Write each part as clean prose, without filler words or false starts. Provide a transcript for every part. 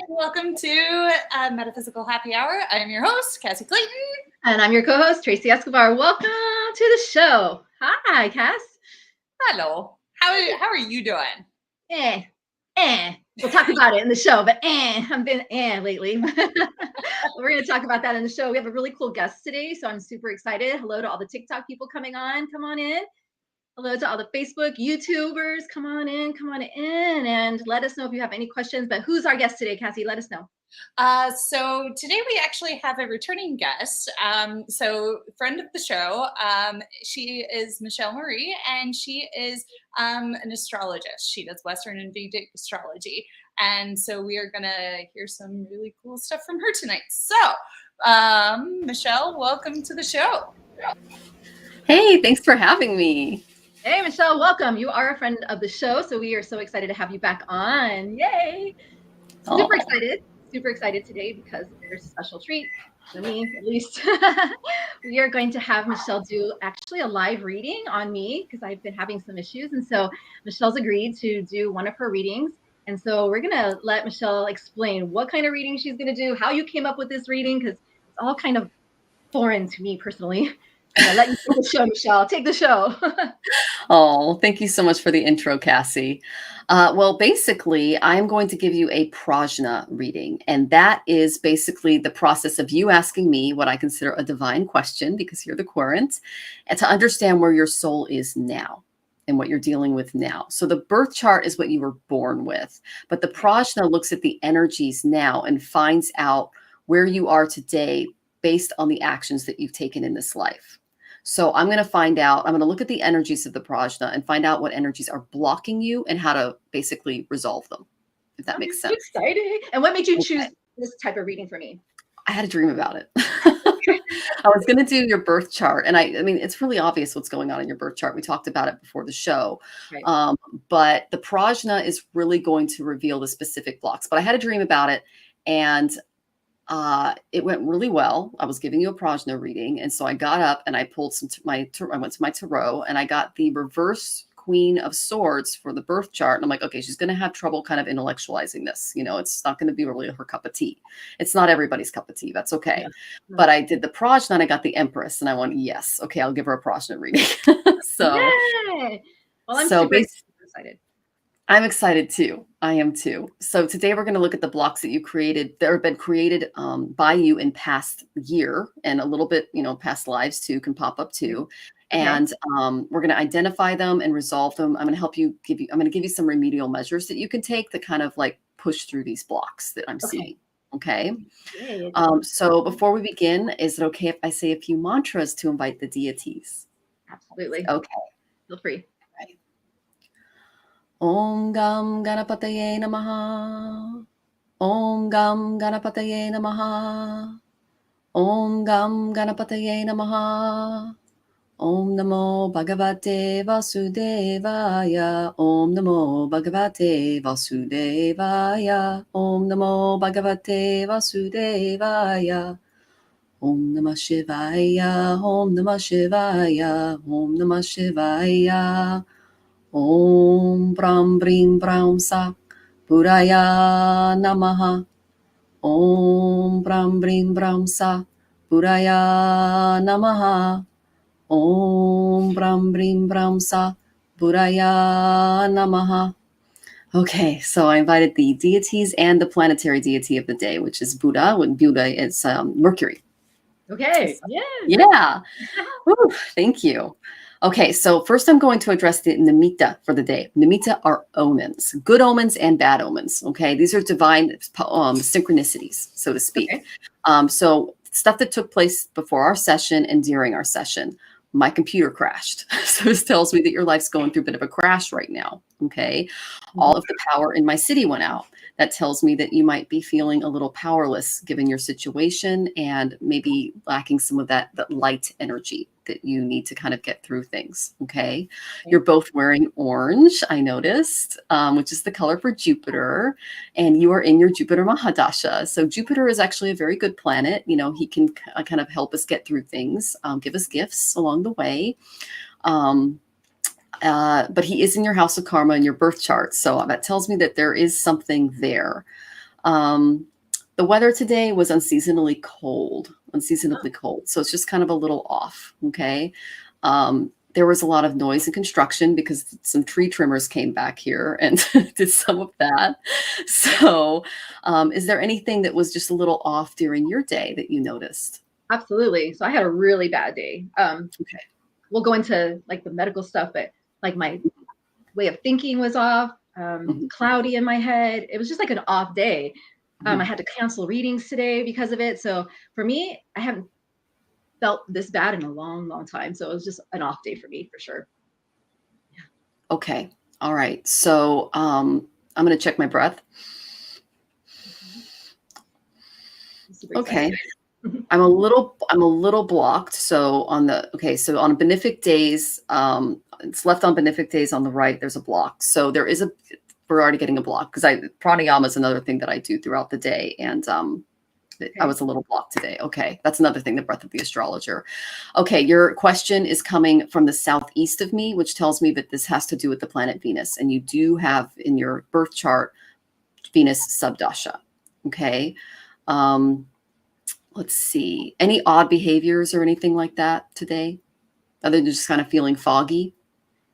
welcome to Metaphysical Happy Hour. I am your host, Cassie Clayton. And I'm your co-host, Tracey Escobar. Welcome to the show. Hi, Cass. Hello. How are you doing? We'll talk about it in the show, but I've been lately. We're going to talk about that in the show. We have a really cool guest today, so I'm super excited. Hello to all the TikTok people coming on. Come on in. Hello to all the Facebook YouTubers. Come on in, and let us know if you have any questions. But who's our guest today, Cassie? Let us know. So today we actually have a returning guest. So friend of the show. She is Michelle Marie, and she is an astrologist. She does Western and Vedic astrology. And so we are going to hear some really cool stuff from her tonight. So, Michelle, welcome to the show. Hey, thanks for having me. Hey, Michelle, welcome. You are a friend of the show, so we are so excited to have you back on. Yay! Super excited today because there's a special treat for me, at least. We are going to have Michelle do actually a live reading on me because I've been having some issues. And so Michelle's agreed to do one of her readings. And so we're going to let Michelle explain what kind of reading she's going to do, how you came up with this reading, because it's all kind of foreign to me personally. I'll let you take the show, Michelle. Take the show. Oh, thank you so much for the intro, Cassie. Well, basically, I'm going to give you a prajna reading, and that is basically the process of you asking me what I consider a divine question, because you're the querent, and to understand where your soul is now and what you're dealing with now. So the birth chart is what you were born with, but the prajna looks at the energies now and finds out where you are today based on the actions that you've taken in this life. So I'm going to look at the energies of the prajna and find out what energies are blocking you and how to basically resolve them, if that makes sense. Exciting. And what made you choose this type of reading for me? I had a dream about it. I was going to do your birth chart. And I mean, it's really obvious what's going on in your birth chart. We talked about it before the show. Right. But the prajna is really going to reveal the specific blocks. But I had a dream about it, and it went really well. I was giving you a prajna reading. And so I got up and I pulled I went to my tarot, and I got the reverse Queen of Swords for the birth chart. And I'm like, okay, she's going to have trouble kind of intellectualizing this. You know, it's not going to be really her cup of tea. It's not everybody's cup of tea. That's okay. Yeah. But I did the prajna and I got the Empress, and I went, yes, okay, I'll give her a prajna reading. So, yay! Well, I'm super excited. I'm excited too. I am too. So today we're going to look at the blocks that you created, that have been created by you in past year, and a little bit, past lives too, can pop up too. And we're going to identify them and resolve them. I'm going to I'm going to give you some remedial measures that you can take to kind of like push through these blocks that I'm seeing. Okay. So before we begin, is it okay if I say a few mantras to invite the deities? Absolutely. Okay. Feel free. Om Gam Ganapataye Namaha. Om Gam Ganapataye Namaha. Om Gam Ganapataye Namaha. Om Namo Bhagavate Vasudevaya. Om Namo Bhagavate Vasudevaya. Om Namo Bhagavate Vasudevaya. Om Namah Shivaya. Om Namah Shivaya. Om Namah Shivaya. Om Brahm Brim Brahm Sa Puraya Namaha. Om Brahm Brim Brahm Sa Puraya Namaha. Om Brahm Brim Brahm Sa Puraya Namaha. Okay, so I invited the deities and the planetary deity of the day, which is Buddha. When Buddha is Mercury. Okay. Yeah. Woo, thank you. Okay, so first I'm going to address the nimitta for the day. Nimitta are omens, good omens and bad omens. Okay, these are divine synchronicities, so to speak. Okay. So stuff that took place before our session and during our session. My computer crashed. So this tells me that your life's going through a bit of a crash right now. Okay. All of the power in my city went out. That tells me that you might be feeling a little powerless given your situation and maybe lacking some of that light energy that you need to kind of get through things. Okay. You're both wearing orange, I noticed, which is the color for Jupiter, and you are in your Jupiter Mahadasha. So Jupiter is actually a very good planet. He can kind of help us get through things, give us gifts along the way. But he is in your house of karma in your birth chart. So that tells me that there is something there. The weather today was unseasonably cold. So it's just kind of a little off. Okay. There was a lot of noise and construction because some tree trimmers came back here and did some of that. So, is there anything that was just a little off during your day that you noticed? Absolutely. So I had a really bad day. Okay. We'll go into like the medical stuff, but like my way of thinking was off, cloudy in my head. It was just like an off day. I had to cancel readings today because of it. So for me, I haven't felt this bad in a long, long time. So it was just an off day for me for sure. Yeah. Okay. All right. So I'm going to check my breath. Okay. I'm a little blocked. So on benefic days, it's left on benefic days on the right, there's a block. So we're already getting a block because pranayama is another thing that I do throughout the day. And I was a little blocked today. Okay. That's another thing, the breath of the astrologer. Okay. Your question is coming from the southeast of me, which tells me that this has to do with the planet Venus. And you do have in your birth chart, Venus subdasha. Okay. Let's see. Any odd behaviors or anything like that today? Other than just kind of feeling foggy?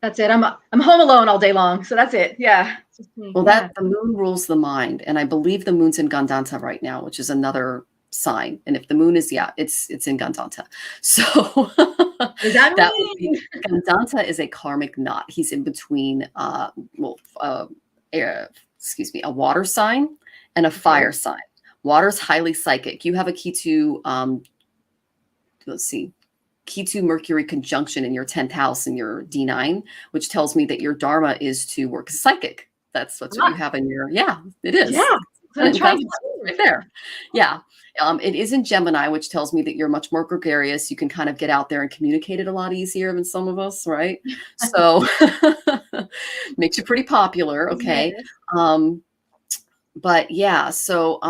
That's it. I'm home alone all day long. So that's it. Yeah. Well, the moon rules the mind. And I believe the moon's in Gandanta right now, which is another sign. And if the moon is, it's in Gandanta. So that would be, Gandanta is a karmic knot. He's in between, a water sign and a fire sign. Water's highly psychic. You have a Ketu, Ketu Mercury conjunction in your 10th house in your D9, which tells me that your dharma is to work as psychic. That's what you have in your, it is. Yeah. That's right there. Yeah. It is in Gemini, which tells me that you're much more gregarious. You can kind of get out there and communicate it a lot easier than some of us, right? So makes you pretty popular. Okay. But yeah, so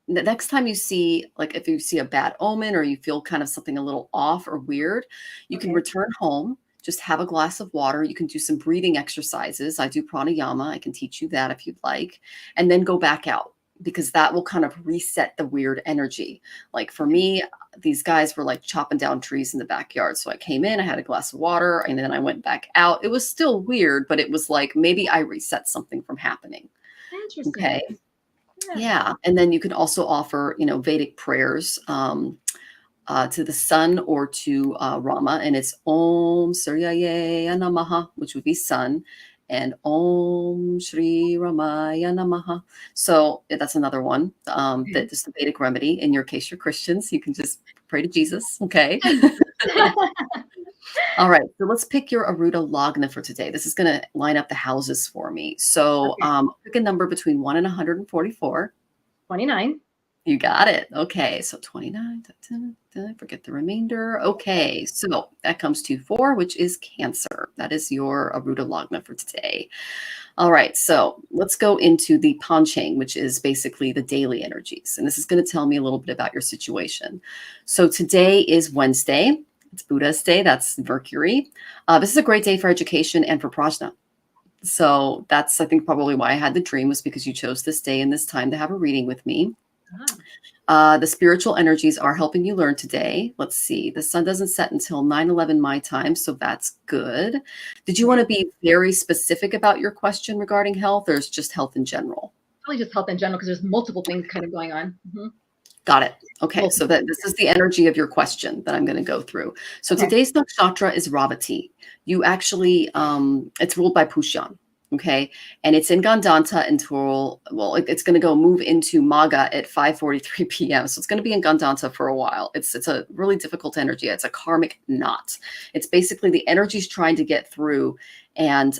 the next time you see, like if you see a bad omen or you feel kind of something a little off or weird, you can return home, just have a glass of water. You can do some breathing exercises. I do pranayama. I can teach you that if you'd like, and then go back out because that will kind of reset the weird energy. Like for me, these guys were like chopping down trees in the backyard. So I came in, I had a glass of water, and then I went back out. It was still weird, but it was like maybe I reset something from happening. Interesting. Okay. Yeah. And then you can also offer, Vedic prayers to the sun or to Rama. And it's Om Suryaya Namaha, which would be sun, and Om Shri Ramaya Namaha. So that's another one. That is the Vedic remedy. In your case, you're Christians. You can just pray to Jesus. Okay. All right, so let's pick your Aruda Lagna for today. This is going to line up the houses for me. So pick a number between 1 and 144. 29. You got it. Okay, so 29. Forget the remainder. Okay, so that comes to 4, which is Cancer. That is your Aruda Lagna for today. All right, so let's go into the Panchang, which is basically the daily energies. And this is going to tell me a little bit about your situation. So today is Wednesday. It's Buddha's day. That's Mercury. This is a great day for education and for prajna. So that's, I think, probably why I had the dream, was because you chose this day and this time to have a reading with me. The spiritual energies are helping you learn today. Let's see. The sun doesn't set until 9/11 my time, so that's good. Did you want to be very specific about your question regarding health, or is it just health in general? Probably just health in general, because there's multiple things kind of going on. Got it. Okay, so this is the energy of your question that I'm going to go through. So today's nakshatra is Ravati. You actually, it's ruled by Pushyan, okay? And it's in Gandanta until, it's going to move into Maga at 5:43 p.m. So it's going to be in Gandanta for a while. It's a really difficult energy. It's a karmic knot. It's basically the energy's trying to get through, and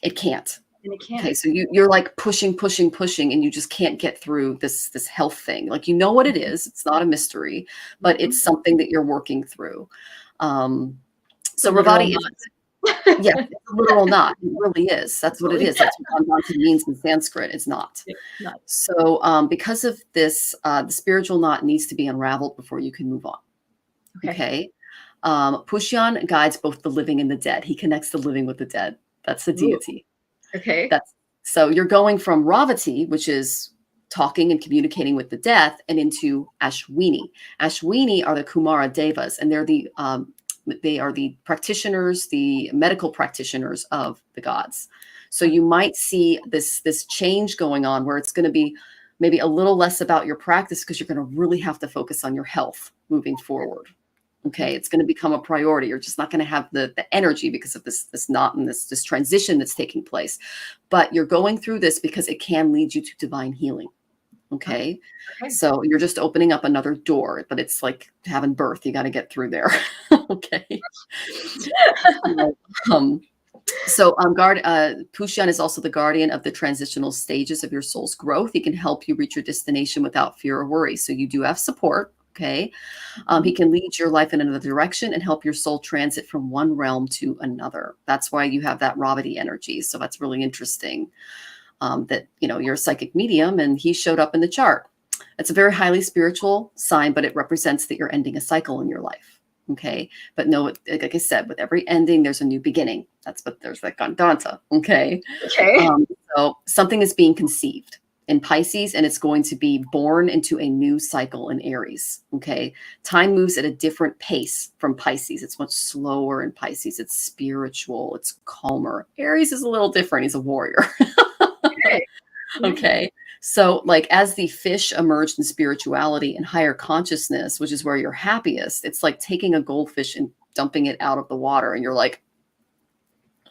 it can't. And it can't. Okay, so you're like pushing, and you just can't get through this health thing. Like, what it is. It's not a mystery, but it's something that you're working through. So Ravati is, it's a literal knot. It really is. That's what it is. That's what Gandanta means in Sanskrit. It's not. So because of this, the spiritual knot needs to be unraveled before you can move on. Okay. Pushyan guides both the living and the dead. He connects the living with the dead. That's the deity. Okay. So you're going from Ravati, which is talking and communicating with the death, and into Ashwini. Ashwini are the Kumara Devas, and they are the practitioners, the medical practitioners of the gods. So you might see this change going on where it's going to be maybe a little less about your practice because you're going to really have to focus on your health moving forward. Okay, it's going to become a priority. You're just not going to have the energy because of this knot and this transition that's taking place. But you're going through this because it can lead you to divine healing. Okay. So you're just opening up another door, but it's like having birth. You got to get through there. Okay. Pushyan is also the guardian of the transitional stages of your soul's growth. He can help you reach your destination without fear or worry. So you do have support. Okay. He can lead your life in another direction and help your soul transit from one realm to another. That's why you have that Ravati energy. So that's really interesting. That, you're a psychic medium and he showed up in the chart. It's a very highly spiritual sign, but it represents that you're ending a cycle in your life. Okay. But no, like I said, with every ending, there's a new beginning. There's that Gandanta. Okay. So something is being conceived in Pisces and it's going to be born into a new cycle in Aries. Okay. Time moves at a different pace from Pisces. It's much slower in Pisces. It's spiritual. It's calmer. Aries is a little different. He's a warrior. Okay. So like as the fish emerged in spirituality and higher consciousness, which is where you're happiest, it's like taking a goldfish and dumping it out of the water and you're like,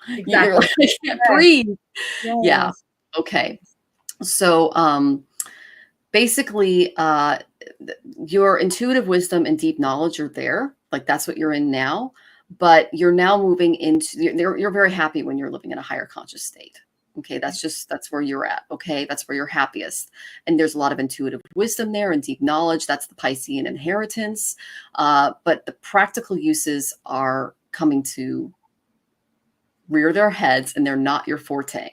you're like I can't breathe. Yes. Yeah. Okay. So basically your intuitive wisdom and deep knowledge are there. Like that's what you're in now, but you're now moving into, you're very happy when you're living in a higher conscious state. Okay, that's where you're at. Okay, that's where you're happiest. And there's a lot of intuitive wisdom there and deep knowledge. That's the Piscean inheritance. But the practical uses are coming to rear their heads and they're not your forte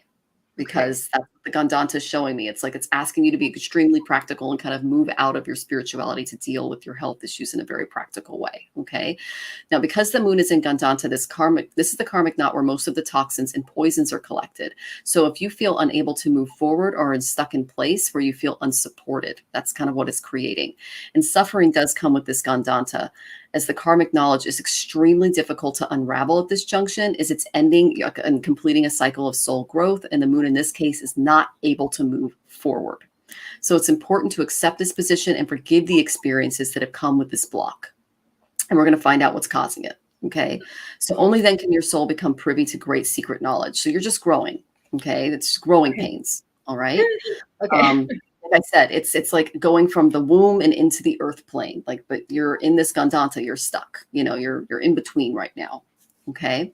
because that's what the Gandanta is showing me. It's like it's asking you to be extremely practical and kind of move out of your spirituality to deal with your health issues in a very practical way. Okay. Now, because the moon is in Gandanta, this is the karmic knot where most of the toxins and poisons are collected. So if you feel unable to move forward or stuck in place where you feel unsupported, that's kind of what it's creating. And suffering does come with this Gandanta, as the karmic knowledge is extremely difficult to unravel at this junction, is it's ending and completing a cycle of soul growth. And the moon in this case is not able to move forward. So it's important to accept this position and forgive the experiences that have come with this block. And we're going to find out what's causing it. Okay. So only then can your soul become privy to great secret knowledge. So you're just growing. Okay. It's growing pains. All right. Okay. Like I said, it's like going from the womb and into the earth plane. Like, but you're in this Gandanta, you're stuck. You're in between right now. Okay.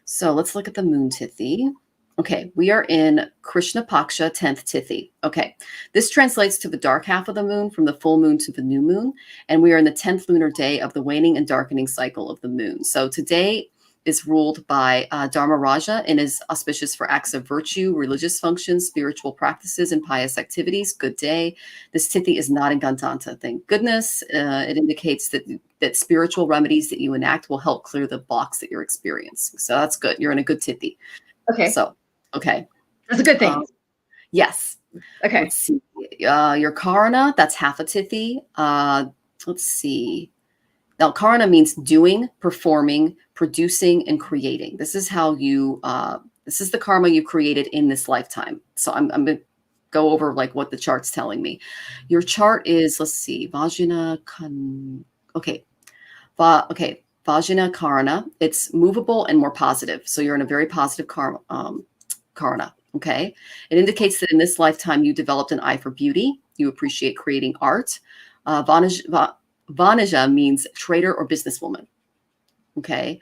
So let's look at the moon Tithi. Okay, we are in Krishna Paksha 10th Tithi. Okay, this translates to the dark half of the moon from the full moon to the new moon. And we are in the 10th lunar day of the waning and darkening cycle of the moon. So today is ruled by Dharma Raja and is auspicious for acts of virtue, religious functions, spiritual practices, and pious activities. Good day. This Tithi is not in Gandanta. Thank goodness. It indicates that spiritual remedies that you enact will help clear the blocks that you're experiencing. So that's good. You're in a good Tithi. Okay. So, okay. That's a good thing. Yes. Okay. Let's see. Your Karana, that's half a Tithi. Let's see. Now, Karana means doing, performing, producing, and creating. This is how you, this is the karma you created in this lifetime. So I'm going to go over like what the chart's telling me. Your chart is, let's see, Vajina, Vajina Karana. It's movable and more positive. So you're in a very positive Karana. Okay. It indicates that in this lifetime, you developed an eye for beauty. You appreciate creating art. Vanija means trader or businesswoman. Okay.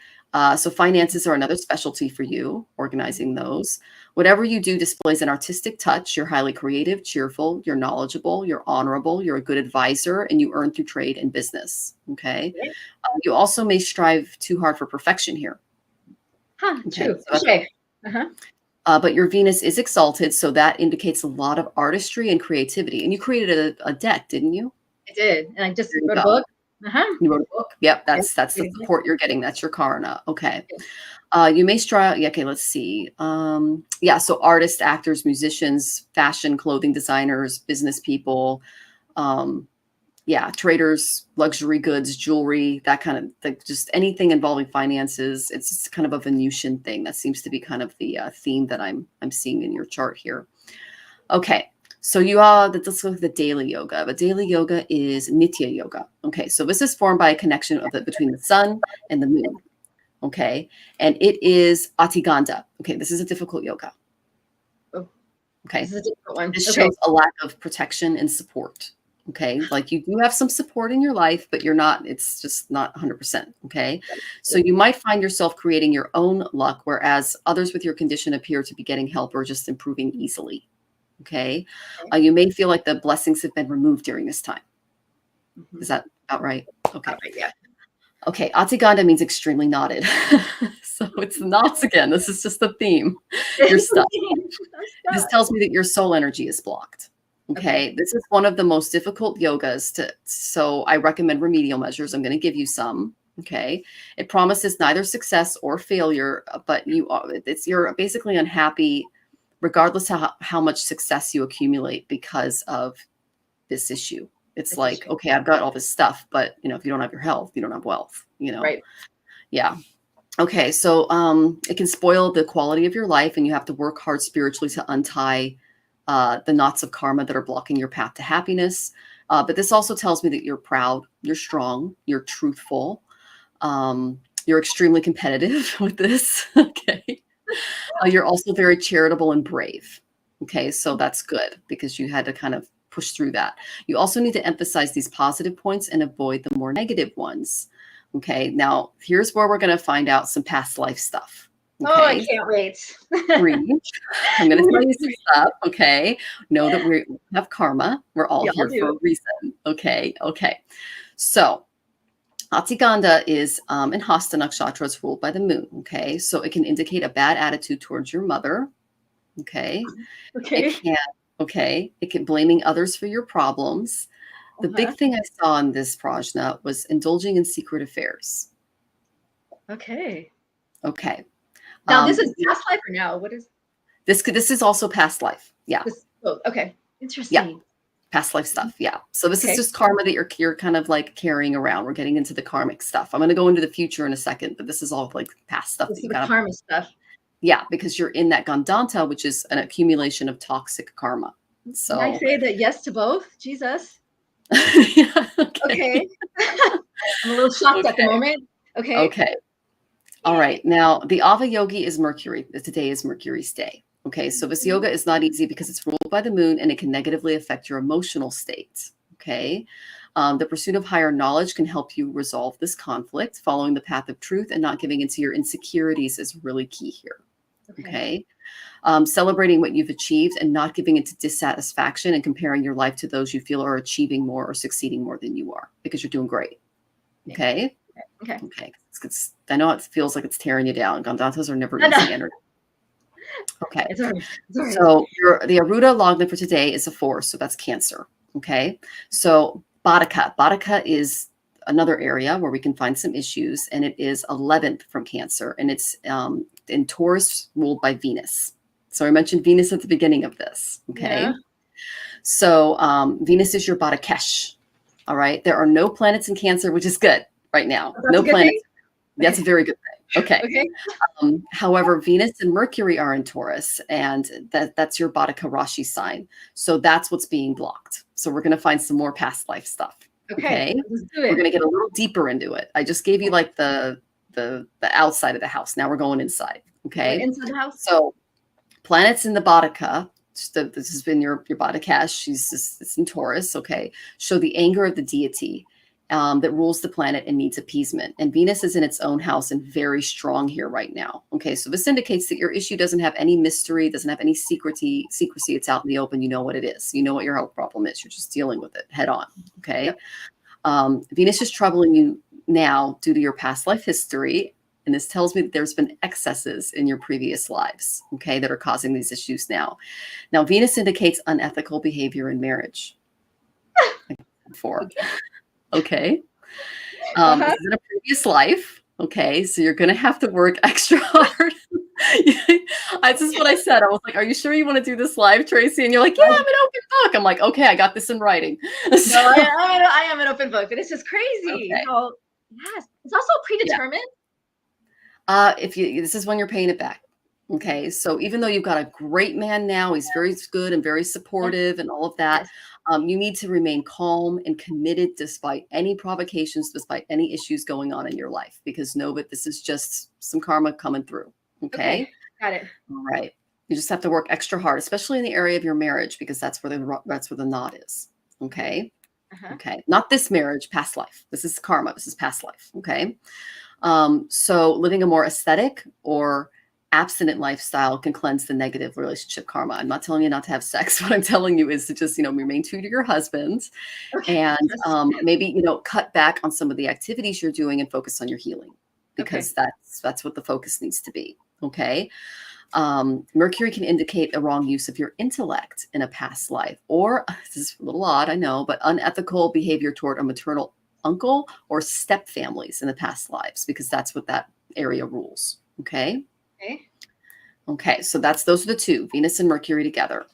So finances are another specialty for you, organizing those. Whatever you do displays an artistic touch. You're highly creative, cheerful, you're knowledgeable, you're honorable, you're a good advisor, and you earn through trade and business. Okay. You also may strive too hard for perfection here. True. But your Venus is exalted, so that indicates a lot of artistry and creativity. And you created a deck, didn't you? I did, and I just wrote a book. You wrote a book. Yep, that's the support you're getting. That's your Karana. Okay. You may strive. Yeah, okay, let's see. Yeah, so artists, actors, musicians, fashion, clothing designers, business people, yeah, traders, luxury goods, jewelry, that kind of like just anything involving finances. It's just kind of a Venusian thing. That seems to be kind of the theme that I'm seeing in your chart here. Okay, so let's look at the daily yoga. But daily yoga is Nitya yoga. Okay, so this is formed by a connection between the sun and the moon. Okay, and it is Atiganda. Okay, this is a difficult yoga. Oh, okay, this is a difficult one. This Okay. shows a lack of protection and support. Okay, like you do have some support in your life, but it's just not 100%. Okay, so you might find yourself creating your own luck, whereas others with your condition appear to be getting help or just improving easily. Okay, you may feel like the blessings have been removed during this time. Is that about right? Okay. Yeah. Okay, Atiganda means extremely knotted. So it's knots again. This is just the theme. You're stuck. This tells me that your soul energy is blocked. Okay, this is one of the most difficult yogas so I recommend remedial measures. I'm going to give you some. Okay, it promises neither success or failure, but you're basically unhappy regardless of how much success you accumulate because of this issue. It's like, okay, I've got all this stuff, but if you don't have your health, you don't have wealth, Right. Yeah. Okay. So it can spoil the quality of your life, and you have to work hard spiritually to untie the knots of karma that are blocking your path to happiness. But this also tells me that you're proud, you're strong, you're truthful. You're extremely competitive with this. Okay. You're also very charitable and brave. Okay. So that's good because you had to kind of push through that. You also need to emphasize these positive points and avoid the more negative ones. Okay. Now, here's where we're going to find out some past life stuff. Okay? Oh, I can't wait. I'm going to tell you some stuff. Okay. Know that we have karma. We're all here for a reason. Okay. Okay. So, Atiganda is in Hasta Nakshatra, it's ruled by the moon. Okay. So, it can indicate a bad attitude towards your mother. Okay. Okay. It can blaming others for your problems. The big thing I saw in this prajna was indulging in secret affairs. Okay. Okay. Now this is past life or now? What is this? This is also past life. Yeah. Okay. Interesting. Yeah. Past life stuff. Yeah. So this is just karma that you're kind of like carrying around. We're getting into the karmic stuff. I'm going to go into the future in a second, but this is all like past stuff. This is the karma stuff. Yeah, because you're in that Gandanta, which is an accumulation of toxic karma. So can I say that yes to both? Jesus. Yeah, okay. I'm a little shocked at the moment. Okay. Okay. All right. Now, the Ava Yogi is Mercury. Today is Mercury's day. Okay. So this yoga is not easy because it's ruled by the moon and it can negatively affect your emotional state. Okay. The pursuit of higher knowledge can help you resolve this conflict. Following the path of truth and not giving into your insecurities is really key here. Okay. Celebrating what you've achieved and not giving into dissatisfaction and comparing your life to those you feel are achieving more or succeeding more than you are because you're doing great. Okay. Okay. I know it feels like it's tearing you down. Gandantas are never easy energy. Okay. It's all right. So the Aruda Lagna for today is a 4. So that's Cancer. Okay. So Bhataka is another area where we can find some issues, and it is 11th from Cancer, and it's in Taurus, ruled by Venus. So I mentioned Venus at the beginning of this. Okay. Yeah. So Venus is your Bhatakesh. All right. There are no planets in Cancer, which is good right now. No planets. That's a very good thing. Okay. However, Venus and Mercury are in Taurus, and that's your Bhataka Rashi sign. So that's what's being blocked. So we're going to find some more past life stuff. Okay. Let's do it. We're going to get a little deeper into it. I just gave you like the outside of the house. Now we're going inside. Okay. Inside the house. So planets in the Bhataka. This has been your Bhatakesh. It's in Taurus. Okay. Show the anger of the deity that rules the planet and needs appeasement. And Venus is in its own house and very strong here right now. Okay. So this indicates that your issue doesn't have any mystery, doesn't have any secrecy. It's out in the open. You know what it is. You know what your health problem is. You're just dealing with it head on. Okay. Yep. Venus is troubling you now due to your past life history. And this tells me that there's been excesses in your previous lives, okay, that are causing these issues now. Now, Venus indicates unethical behavior in marriage. Okay. This is in a previous life, Okay, so you're going to have to work extra hard. This is what I said. I was like, are you sure you want to do this live, Tracey? And you're like, yeah, I'm an open book. I'm like, okay, I got this in writing. No, I am an open book, but it's just crazy. Okay. How, yes, it's also predetermined. This is when you're paying it back. Okay, so even though you've got a great man now, he's very good and very supportive and all of that, you need to remain calm and committed despite any provocations, despite any issues going on in your life, because know that this is just some karma coming through. Okay, got it. All right. You just have to work extra hard, especially in the area of your marriage, because that's where the knot is. Okay. Okay. Not this marriage, past life. This is karma. This is past life. Okay. So living a more aesthetic or abstinent lifestyle can cleanse the negative relationship karma. I'm not telling you not to have sex. What I'm telling you is to just, remain true to your husband and maybe, cut back on some of the activities you're doing and focus on your healing, because that's what the focus needs to be. Okay. Mercury can indicate a wrong use of your intellect in a past life, or this is a little odd, I know, but unethical behavior toward a maternal uncle or step families in the past lives, because that's what that area rules. Okay. Okay. So those are the two, Venus and Mercury together.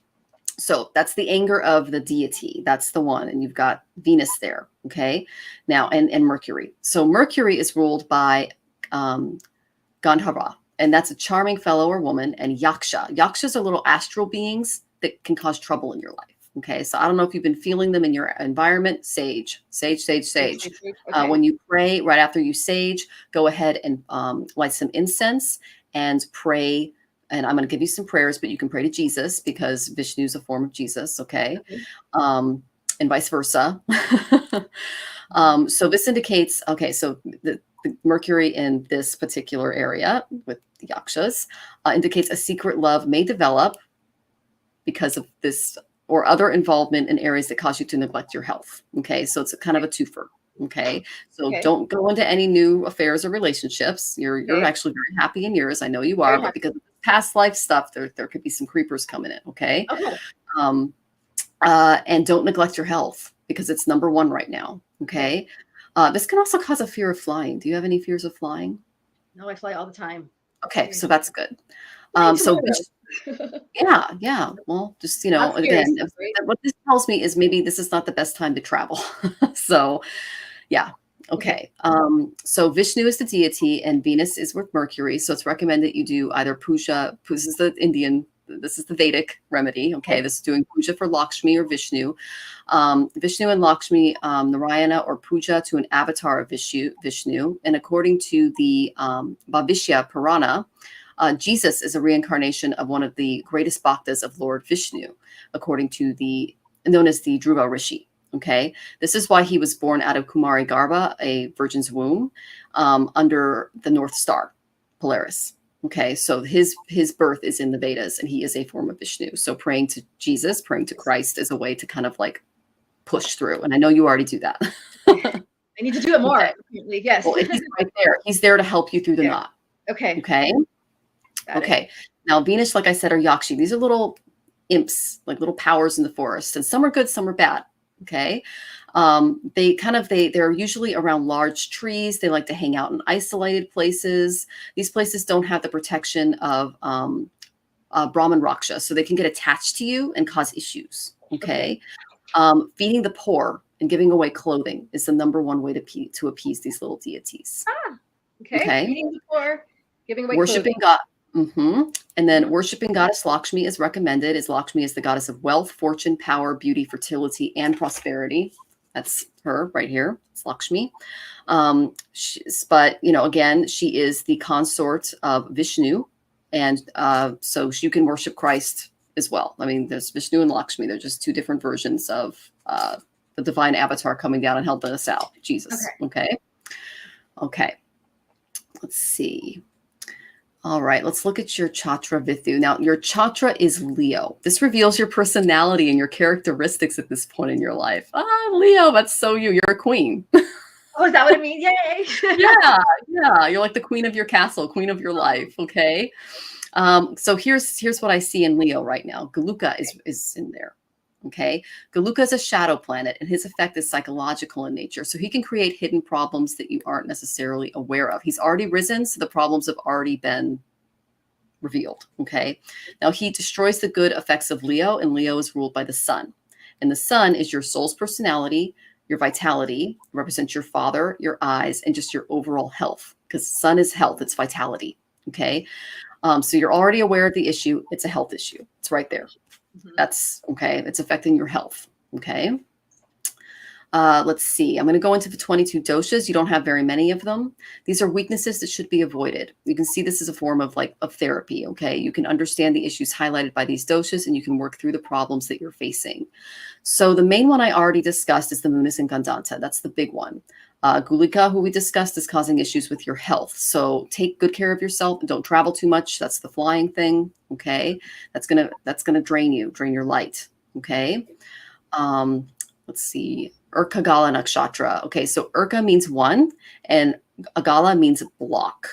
So that's the anger of the deity. That's the one. And you've got Venus there. Okay. Now, and Mercury. So Mercury is ruled by Gandharva, and that's a charming fellow or woman, and Yaksha. Yakshas are little astral beings that can cause trouble in your life. Okay, so I don't know if you've been feeling them in your environment. Sage. Okay. When you pray, right after you sage, go ahead and light some incense and pray. And I'm going to give you some prayers, but you can pray to Jesus, because Vishnu is a form of Jesus. Okay. And vice versa. So this indicates, so the Mercury in this particular area with the Yakshas indicates a secret love may develop because of this or other involvement in areas that cause you to neglect your health. Okay. So it's a kind of a twofer. Okay. So don't go into any new affairs or relationships. You're actually very happy in yours. I know you are, but because of past life stuff, there could be some creepers coming in. Okay. And don't neglect your health, because it's number one right now. Okay. This can also cause a fear of flying. Do you have any fears of flying? No, I fly all the time. Okay. So that's good. Yeah. Well, just, again, what this tells me is maybe this is not the best time to travel. So, yeah. Okay. So Vishnu is the deity and Venus is with Mercury. So it's recommended you do either puja. This is the Vedic remedy. Okay. This is doing puja for Lakshmi or Vishnu. Vishnu and Lakshmi, Narayana, or puja to an avatar of Vishnu. And according to the Bhavishya Purana, Jesus is a reincarnation of one of the greatest bhaktas of Lord Vishnu, according to known as the Dhruva Rishi. Okay, this is why he was born out of Kumari Garbha, a virgin's womb, under the North Star, Polaris. Okay, so his birth is in the Vedas, and he is a form of Vishnu. So praying to Jesus, praying to Christ, is a way to kind of like push through. And I know you already do that. I need to do it more. Okay. Yes. Well, he's right there. He's there to help you through the knot. Okay. Okay. Now, Venus, like I said, are Yakshi. These are little imps, like little powers in the forest, and some are good, some are bad. Okay. They're usually around large trees. They like to hang out in isolated places. These places don't have the protection of Brahman Raksha, so they can get attached to you and cause issues. Okay. Feeding the poor and giving away clothing is the number one way to appease these little deities. Okay. Feeding the poor, giving away worshiping clothing. God. And then worshiping goddess Lakshmi is recommended, as Lakshmi is the goddess of wealth, fortune, power, beauty, fertility, and prosperity. That's her right here. It's Lakshmi. But again, she is the consort of Vishnu. And so you can worship Christ as well. I mean, there's Vishnu and Lakshmi. They're just two different versions of the divine avatar coming down and helping us out, Jesus. Okay. Let's see. All right, let's look at your Chatra Vithu. Now, your Chatra is Leo. This reveals your personality and your characteristics at this point in your life. Leo, that's so you. You're a queen. Oh, is that what it means? Yay! Yeah. You're like the queen of your castle, queen of your life. Okay. So here's what I see in Leo right now. Galuka is in there. Okay. Galuka is a shadow planet, and his effect is psychological in nature. So he can create hidden problems that you aren't necessarily aware of. He's already risen, so the problems have already been revealed. Okay. Now he destroys the good effects of Leo, and Leo is ruled by the sun. And the sun is your soul's personality, your vitality, represents your father, your eyes, and just your overall health. Because sun is health, it's vitality. Okay. So you're already aware of the issue. It's a health issue. It's right there. That's okay. It's affecting your health. Okay. Let's see. I'm going to go into the 22 doshas. You don't have very many of them. These are weaknesses that should be avoided. You can see this as a form of therapy. Okay. You can understand the issues highlighted by these doshas, and you can work through the problems that you're facing. So the main one I already discussed is the moon is in Gandanta. That's the big one. Gulika, who we discussed, is causing issues with your health. So take good care of yourself and don't travel too much. That's the flying thing. Okay. That's gonna drain your light. Okay. Let's see. Urka Gala Nakshatra. Okay. So Urka means one and Agala means block.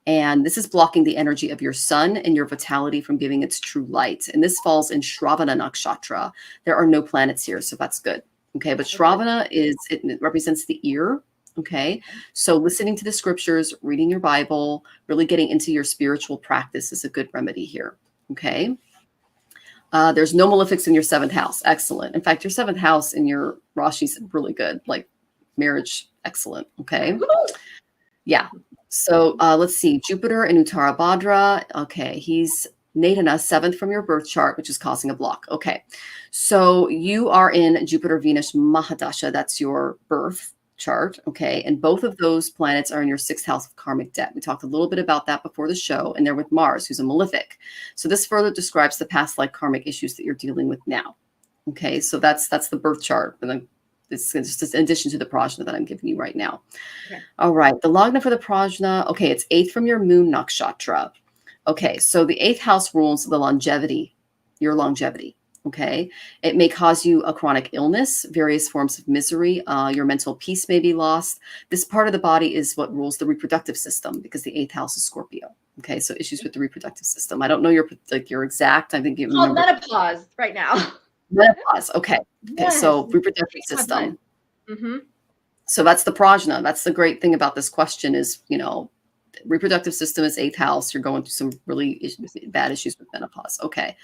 And this is blocking the energy of your sun and your vitality from giving its true light. And this falls in Shravana Nakshatra. There are no planets here, so that's good. Okay. But Shravana it represents the ear. Okay. So listening to the scriptures, reading your Bible, really getting into your spiritual practice is a good remedy here. Okay. There's no malefics in your 7th house. Excellent. In fact, your 7th house in your Rashi's really good, like marriage. Excellent. Okay. Yeah. So let's see. Jupiter and Uttara Bhadra. Okay. He's Nadana, 7th from your birth chart, which is causing a block. Okay. So you are in Jupiter, Venus, Mahadasha. That's your birth chart. Okay. And both of those planets are in your 6th house of karmic debt. We talked a little bit about that before the show, and they're with Mars, who's a malefic. So this further describes the past life karmic issues that you're dealing with now. Okay. So that's the birth chart. And then it's just in addition to the prajna that I'm giving you right now. Okay. All right. The lagna for the prajna. Okay. It's 8th from your moon nakshatra. Okay. So the 8th house rules the longevity, your longevity. Okay. It may cause you a chronic illness, various forms of misery. Your mental peace may be lost. This part of the body is what rules the reproductive system because the 8th house is Scorpio. Okay. So issues with the reproductive system. I don't know your exact. I think you remember. Menopause right now. Menopause. Okay. Yes. So reproductive system. So that's the prajna. That's the great thing about this question is, reproductive system is 8th house. You're going through some really bad issues with menopause. Okay.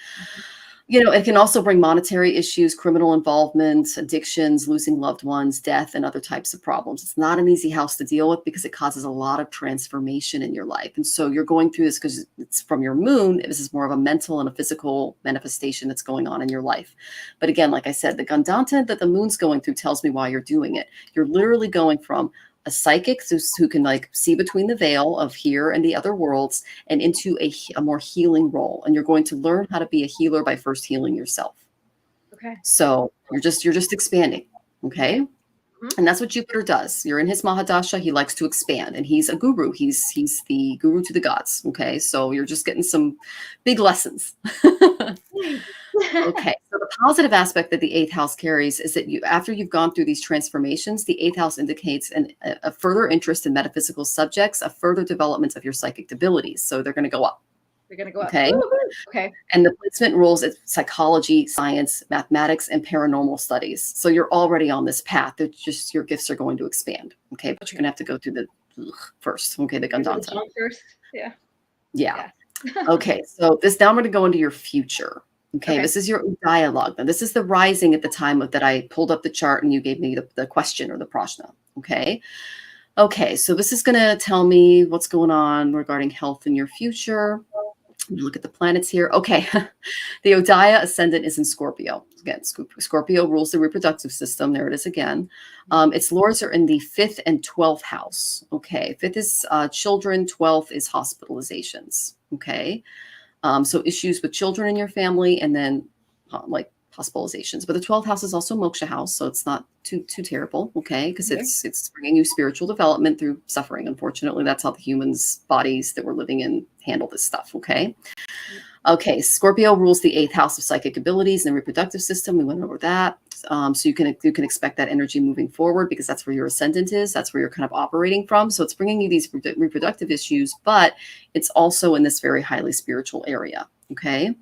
It can also bring monetary issues, criminal involvement, addictions, losing loved ones, death, and other types of problems. It's not an easy house to deal with because it causes a lot of transformation in your life. And so you're going through this because it's from your moon. This is more of a mental and a physical manifestation that's going on in your life. But again, like I said, the Gandanta that the moon's going through tells me why you're doing it. You're literally going from a psychic who can see between the veil of here and the other worlds and into a more healing role. And you're going to learn how to be a healer by first healing yourself. Okay. So you're just expanding. Okay. And that's what Jupiter does. You're in his Mahadasha. He likes to expand and he's a guru. He's the guru to the gods. Okay. So you're just getting some big lessons. Okay. So the positive aspect that the 8th house carries is that after you've gone through these transformations, the 8th house indicates a further interest in metaphysical subjects, a further development of your psychic abilities. So they're going to go up. They're going to go up. Okay. Okay. And the placement rules is psychology, science, mathematics, and paranormal studies. So you're already on this path. It's just your gifts are going to expand. Okay. But you're going to have to go through the first. Okay. The Gandanta. First. Yeah. Yeah. Okay. So now I'm going to go into your future. Okay, this is your dialogue. Now, this is the rising at the time that I pulled up the chart and you gave me the question or the prajna. Okay. Okay, so this is going to tell me what's going on regarding health in your future. Look at the planets here. Okay, the Udaya ascendant is in Scorpio. Again, Scorpio rules the reproductive system. There it is again. Its lords are in the 5th and 12th house. Okay, 5th is children, 12th is hospitalizations. Okay. So issues with children in your family and then hospitalizations. But the 12th house is also moksha house, so it's not too terrible, okay? Because it's bringing you spiritual development through suffering. Unfortunately, that's how the humans' bodies that we're living in handle this stuff, okay? Okay, Scorpio rules the 8th house of psychic abilities and the reproductive system. We went over that. So you can expect that energy moving forward because that's where your ascendant is. That's where you're kind of operating from. So it's bringing you these reproductive issues, but it's also in this very highly spiritual area. Okay.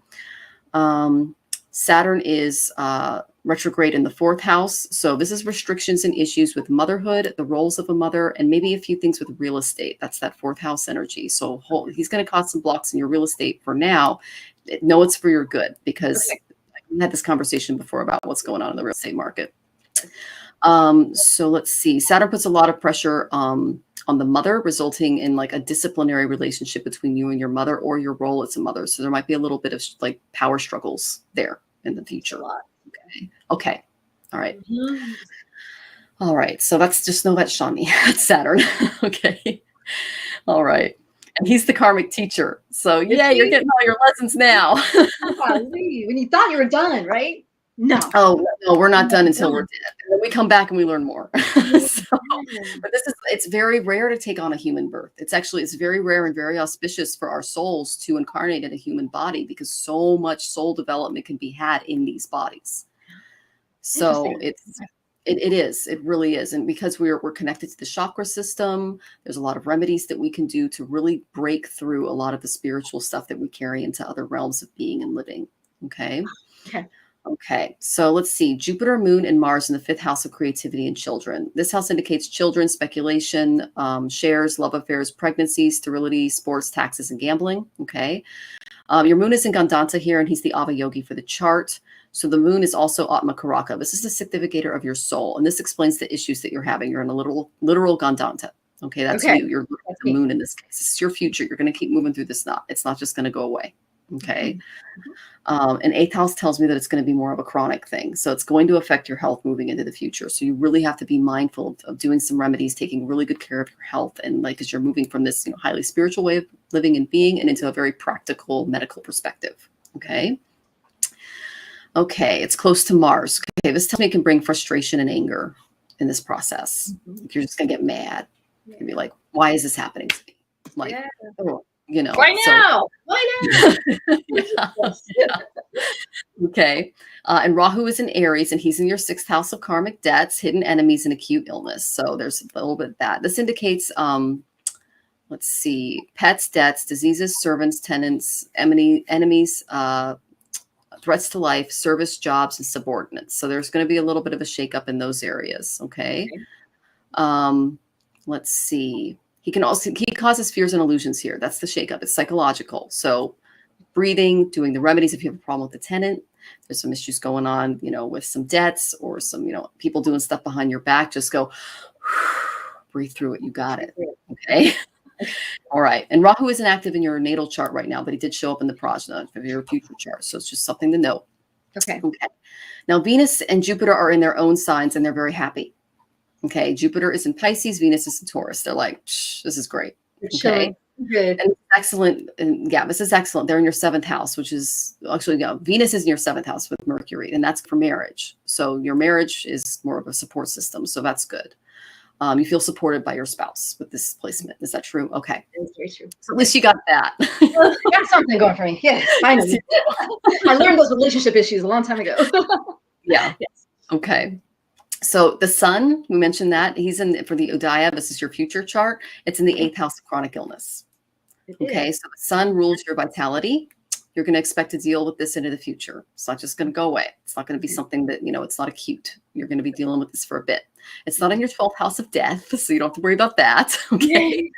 Saturn is retrograde in the 4th house. So this is restrictions and issues with motherhood, the roles of a mother, and maybe a few things with real estate. That's that 4th house energy. So he's going to cause some blocks in your real estate for now. Know it's for your good, because we had this conversation before about what's going on in the real estate market. So let's see. Saturn puts a lot of pressure on the mother, resulting in like a disciplinary relationship between you and your mother, or your role as a mother. So there might be a little bit of like power struggles there in the future. Okay. All right. Mhm. All right. So that's, just know that's Shani. That's Saturn. Okay. All right. And he's the karmic teacher. So yeah, you're getting all your lessons now. When you thought you were done, right? No. Oh no, we're not done until we're dead. And then we come back and we learn more. But it's very rare to take on a human birth. It's very rare and very auspicious for our souls to incarnate in a human body, because so much soul development can be had in these bodies. So it really is. And because we're connected to the chakra system, there's a lot of remedies that we can do to really break through a lot of the spiritual stuff that we carry into other realms of being and living. Okay. So let's see. Jupiter, Moon, and Mars in the 5th house of creativity and children. This house indicates children, speculation, shares, love affairs, pregnancy, sterility, sports, taxes, and gambling. Okay. Your Moon is in Gandanta here, and he's the Ava Yogi for the chart. So the Moon is also Atma Karaka. This is the significator of your soul, and this explains the issues that you're having. You're in a literal Gandanta. Okay, that's you. You're looking at the Moon in this case. This is your future. You're going to keep moving through this knot. It's not just going to go away. Okay. And 8th house tells me that it's going to be more of a chronic thing. So it's going to affect your health moving into the future. So you really have to be mindful of doing some remedies, taking really good care of your health. And like, as you're moving from this, highly spiritual way of living and being, and into a very practical medical perspective. Okay. Okay. It's close to Mars. Okay. This tells me it can bring frustration and anger in this process. You're just going to get mad. You're going to be like, why is this happening to me? Like, oh, Why now? Why now? Okay. And Rahu is in Aries, and he's in your 6th house of karmic debts, hidden enemies, and acute illness. So there's a little bit of that. This indicates, let's see, pets, debts, diseases, servants, tenants, enemies, threats to life, service, jobs, and subordinates. So there's going to be a little bit of a shakeup in those areas. Okay. Let's see. He causes fears and illusions here. That's the shakeup. It's psychological. So breathing, doing the remedies. If you have a problem with the tenant, there's some issues going on, with some debts or some, people doing stuff behind your back, just go breathe through it. You got it. Okay. All right. And Rahu isn't active in your natal chart right now, but he did show up in the prajna of your future chart. So it's just something to note. Okay. Now Venus and Jupiter are in their own signs, and they're very happy. Okay, Jupiter is in Pisces, Venus is in Taurus. They're like, this is great. Okay, good. And excellent. And yeah, this is excellent. They're in your 7th house, which is actually, Venus is in your 7th house with Mercury, and that's for marriage. So your marriage is more of a support system. So that's good. You feel supported by your spouse with this placement. Is that true? Okay. That's very true. So at least you got that. Well, I got something going for me. Yeah, finally. I learned those relationship issues a long time ago. Yeah. Yes. Okay. So the sun, we mentioned that he's in for the Udaya. This is your future chart. It's in the 8th house of chronic illness. Okay. So the sun rules your vitality. You're going to expect to deal with this into the future. It's not just going to go away. It's not going to be something that, it's not acute. You're going to be dealing with this for a bit. It's not in your 12th house of death, so you don't have to worry about that. Okay.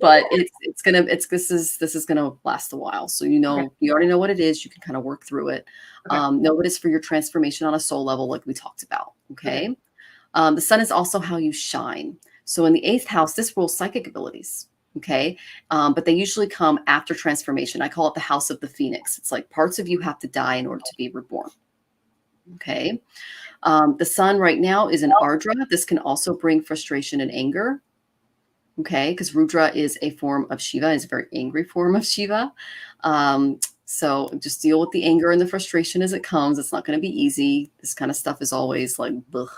But this is going to last a while. So, you already know what it is. You can kind of work through it. Know it is for your transformation on a soul level, like we talked about. Okay. The sun is also how you shine. So in the 8th house, this rules psychic abilities. Okay. But they usually come after transformation. I call it the house of the phoenix. It's like parts of you have to die in order to be reborn. Okay. The sun right now is in Ardra. This can also bring frustration and anger. Okay. Because Rudra is a form of Shiva, is a very angry form of Shiva. So just deal with the anger and the frustration as it comes. It's not going to be easy. This kind of stuff is always like, ugh.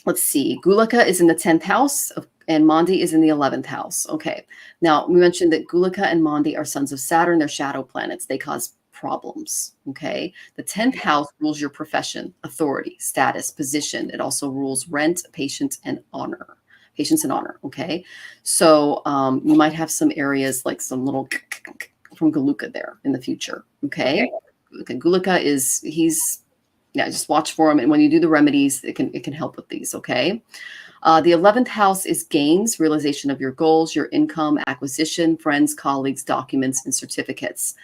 Let's see. Gulaka is in the 10th house and Mandi is in the 11th house. Okay. Now we mentioned that Gulaka and Mandi are sons of Saturn. They're shadow planets. They cause problems. Okay. The 10th house rules your profession, authority, status, position. It also rules rent, patience, and honor. Patience and honor. Okay. So you might have some areas like some little from Gulaka there in the future. Okay. Gulaka he's Yeah, just watch for them. And when you do the remedies, it can help with these, okay? The 11th house is gains, realization of your goals, your income, acquisition, friends, colleagues, documents, and certificates.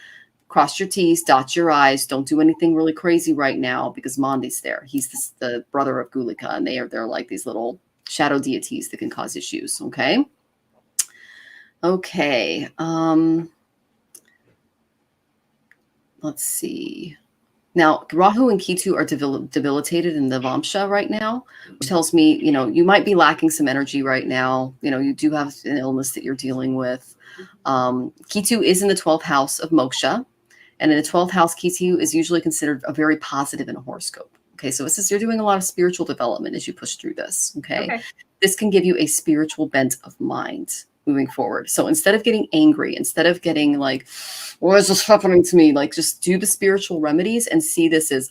Cross your T's, dot your I's. Don't do anything really crazy right now because Mandi's there. He's the brother of Gulika, and they're like these little shadow deities that can cause issues, okay? Okay. Let's see. Now, Rahu and Ketu are debilitated in the Vamsha right now, which tells me, you might be lacking some energy right now. You do have an illness that you're dealing with. Ketu is in the 12th house of Moksha. And in the 12th house, Ketu is usually considered a very positive in a horoscope. Okay, so this is, you're doing a lot of spiritual development as you push through this. Okay. This can give you a spiritual bent of mind moving forward. So instead of getting angry, instead of getting like, what is this happening to me? Like, just do the spiritual remedies and see this is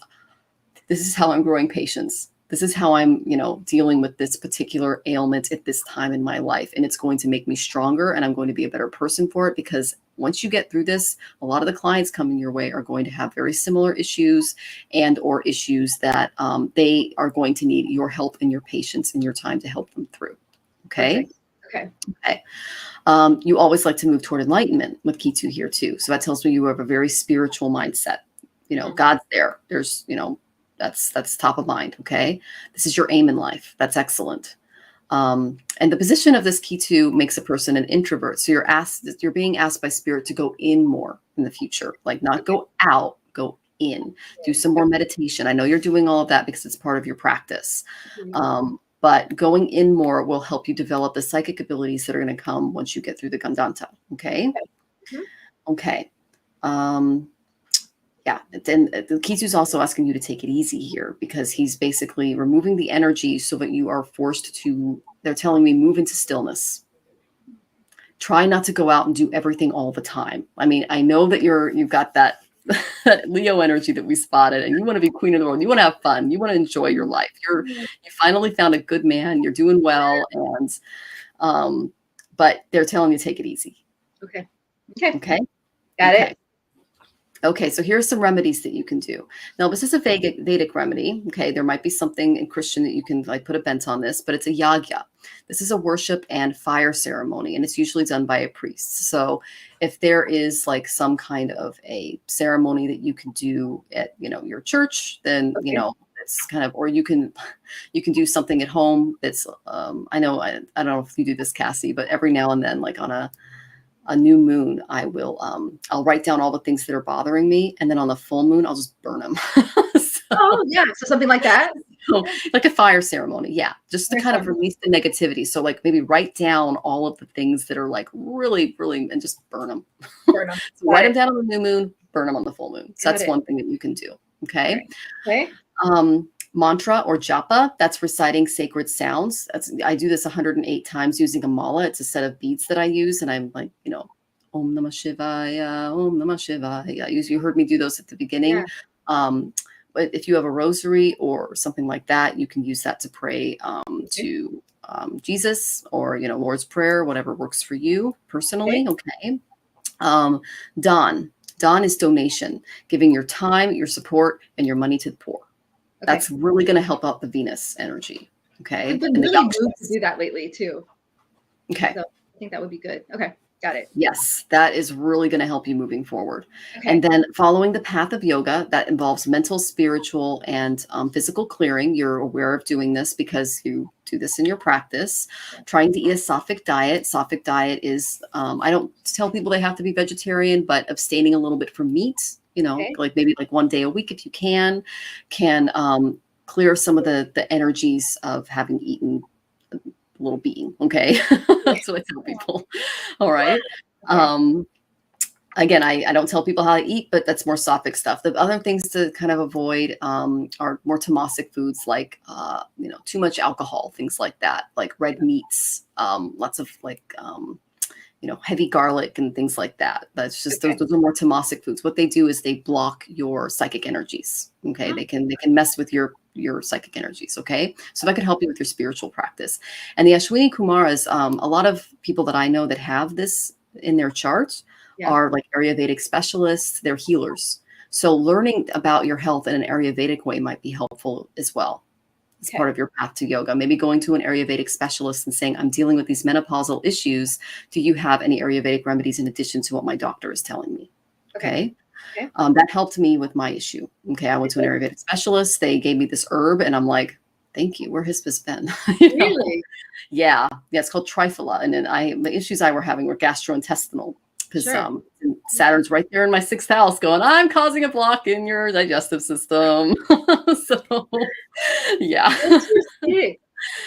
how I'm growing patience. This is how I'm, dealing with this particular ailment at this time in my life. And it's going to make me stronger, and I'm going to be a better person for it, because once you get through this, a lot of the clients coming your way are going to have very similar issues or issues that they are going to need your help and your patience and your time to help them through. Okay. Okay. You always like to move toward enlightenment with Ketu here too. So that tells me you have a very spiritual mindset. God's there. There's, that's top of mind. Okay. This is your aim in life. That's excellent. And the position of this Ketu makes a person an introvert. So you're being asked by spirit to go in more in the future, like not go out, go in, do some more meditation. I know you're doing all of that because it's part of your practice. But going in more will help you develop the psychic abilities that are going to come once you get through the Gandanta. Okay. Okay. Yeah. Then the Ketu is also asking you to take it easy here, because he's basically removing the energy so that you are forced to, they're telling me, move into stillness. Try not to go out and do everything all the time. I mean, I know that you've got that Leo energy that we spotted, and you want to be queen of the world. You want to have fun. You want to enjoy your life. You finally found a good man. You're doing well. And, but they're telling you to take it easy. Okay. Got it. Okay, so here's some remedies that you can do. Now, this is a Vedic remedy. Okay, there might be something in Christian that you can like put a bent on this, but it's a yagya. This is a worship and fire ceremony, and it's usually done by a priest. So if there is like some kind of a ceremony that you can do at, your church, then, it's kind of, or you can do something at home. That's, I don't know if you do this, Cassie, but every now and then, like on a new moon, I'll write down all the things that are bothering me. And then on the full moon, I'll just burn them. So something like that. So, like a fire ceremony. Yeah. Just to kind of release the negativity. So like maybe write down all of the things that are like really, really, and just burn them. So write them down on the new moon, burn them on the full moon. So that's one thing that you can do. Okay. Mantra or japa, that's reciting sacred sounds. I do this 108 times using a mala. It's a set of beads that I use, and I'm like, Om Namah Shivaya, Om Namah Shivaya. You heard me do those at the beginning. But if you have a rosary or something like that, you can use that to pray to Jesus, or Lord's Prayer, whatever works for you personally. Okay. Dawn is donation, giving your time, your support, and your money to the poor. That's really going to help out the Venus energy. Okay. I've been really moved to do that lately too. Okay. So I think that would be good. Okay. Got it. Yes. That is really going to help you moving forward. And then following the path of yoga, that involves mental, spiritual, and physical clearing. You're aware of doing this because you do this in your practice. Trying to eat a sattvic diet. Sattvic diet is, I don't tell people they have to be vegetarian, but abstaining a little bit from meat. Like maybe like one day a week, if you can clear some of the energies of having eaten a little being. Okay. That's what I tell people. All right. Again, I don't tell people how to eat, but that's more sattvic stuff. The other things to kind of avoid are more tamasic foods, like, too much alcohol, things like that, like red meats, lots of like, heavy garlic and things like that. That's just, those are more tamasic foods. What they do is they block your psychic energies. Okay. They can mess with your psychic energies. Okay. So that could help you with your spiritual practice. And the Ashwini Kumaras, a lot of people that I know that have this in their chart are like Ayurvedic specialists. They're healers. So learning about your health in an Ayurvedic way might be helpful as well. As part of your path to yoga. Maybe going to an Ayurvedic specialist and saying, I'm dealing with these menopausal issues. Do you have any Ayurvedic remedies in addition to what my doctor is telling me? Okay. That helped me with my issue. Okay. I went to an Ayurvedic specialist. They gave me this herb and I'm like, thank you. Where has this been? Really? Yeah. Yeah. It's called trifala. And then the issues I were having were gastrointestinal. Because Saturn's right there in my 6th house going, I'm causing a block in your digestive system. So, yeah.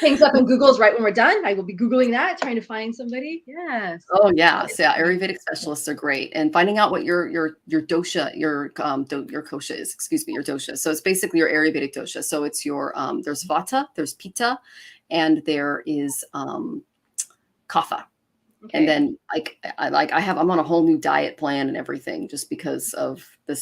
Things up in Google's right when we're done. I will be Googling that, trying to find somebody. Yes. Oh, yeah. So, yeah, Ayurvedic specialists are great. And finding out what your dosha, your kosha is, your dosha. So it's basically your Ayurvedic dosha. So it's your, there's vata, there's pitta, and there is kapha. And then I'm on a whole new diet plan and everything just because of the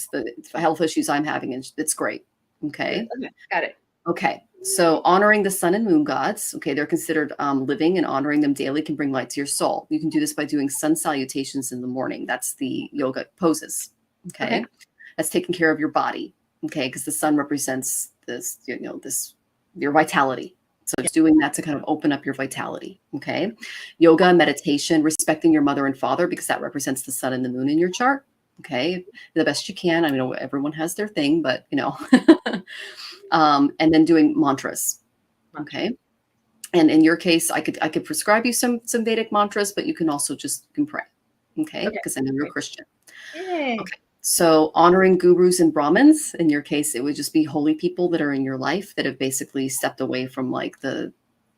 health issues I'm having. And it's great. Okay. Got it. Okay. So honoring the sun and moon gods. Okay. They're considered living, and honoring them daily can bring light to your soul. You can do this by doing sun salutations in the morning. That's the yoga poses. Okay. That's taking care of your body. Okay. Because the sun represents this, your vitality. So just doing that to kind of open up your vitality. Okay. Yoga, meditation, respecting your mother and father, because that represents the sun and the moon in your chart. Okay. The best you can. I know everyone has their thing, but and then doing mantras. Okay. And in your case, I could prescribe you some Vedic mantras, but you can also just pray. Okay. Because I know you're a Christian. Okay. So honoring gurus and Brahmins, in your case, it would just be holy people that are in your life that have basically stepped away from like the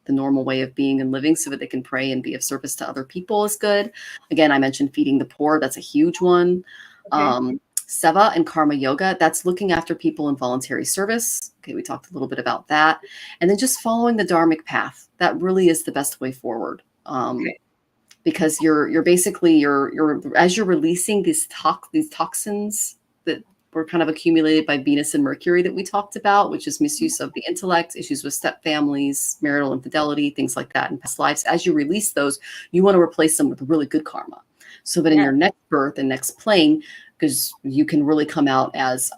normal way of being and living so that they can pray and be of service to other people is good. Again, I mentioned feeding the poor. That's a huge one. Seva and karma yoga, that's looking after people in voluntary service. Okay, we talked a little bit about that. And then just following the dharmic path. That really is the best way forward. Because you're basically as you're releasing these toxins that were kind of accumulated by Venus and Mercury that we talked about, which is misuse of the intellect, issues with step families, marital infidelity, things like that in past lives. As you release those, you want to replace them with really good karma, so that in your next birth and next plane, because you can really come out as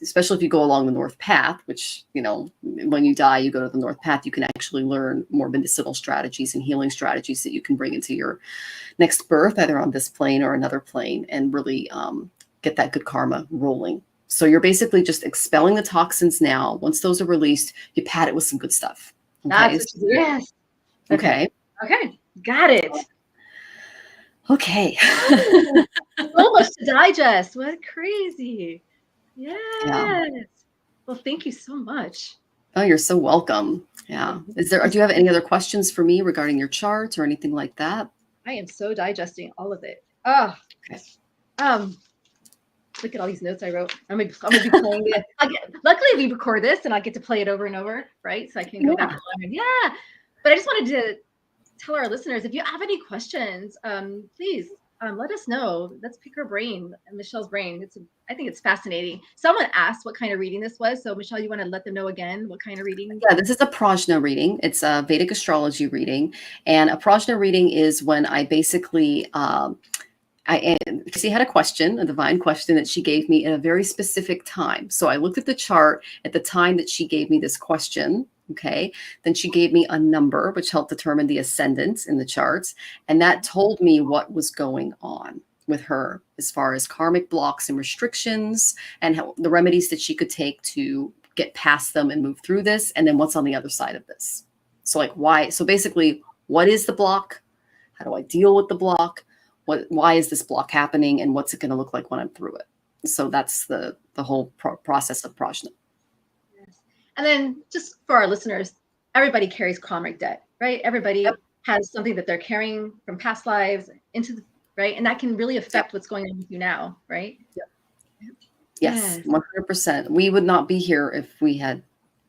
especially if you go along the North Path, which, when you die, you go to the North Path, you can actually learn more medicinal strategies and healing strategies that you can bring into your next birth, either on this plane or another plane, and really get that good karma rolling. So you're basically just expelling the toxins now. Once those are released, you pat it with some good stuff. Okay. Yes. Okay. Okay. Got it. Okay. So much to digest. What crazy. Yes. Well, thank you so much. Oh, you're so welcome. Yeah. Do you have any other questions for me regarding your chart or anything like that? I am so digesting all of it. Oh, okay. Look at all these notes I wrote. I'm gonna be playing it. Luckily, we record this and I get to play it over and over, right? So I can go back on and But I just wanted to tell our listeners, if you have any questions, please let us know. Let's pick her brain, Michelle's brain. I think it's fascinating. Someone asked what kind of reading this was. So Michelle, you want to let them know again what kind of reading? Yeah, this is a prajna reading. It's a Vedic astrology reading. And a prajna reading is when I basically, Tracey had a question, a divine question that she gave me at a very specific time. So I looked at the chart at the time that she gave me this question. Okay. Then she gave me a number, which helped determine the ascendant in the charts. And that told me what was going on with her as far as karmic blocks and restrictions and the remedies that she could take to get past them and move through this. And then what's on the other side of this. So why? So basically, what is the block? How do I deal with the block? Why is this block happening? And what's it going to look like when I'm through it? So that's the whole process of prajna. And then just for our listeners, everybody carries karmic debt, right? Everybody has something that they're carrying from past lives into right? And that can really affect what's going on with you now, right? Yes, 100%. We would not be here if we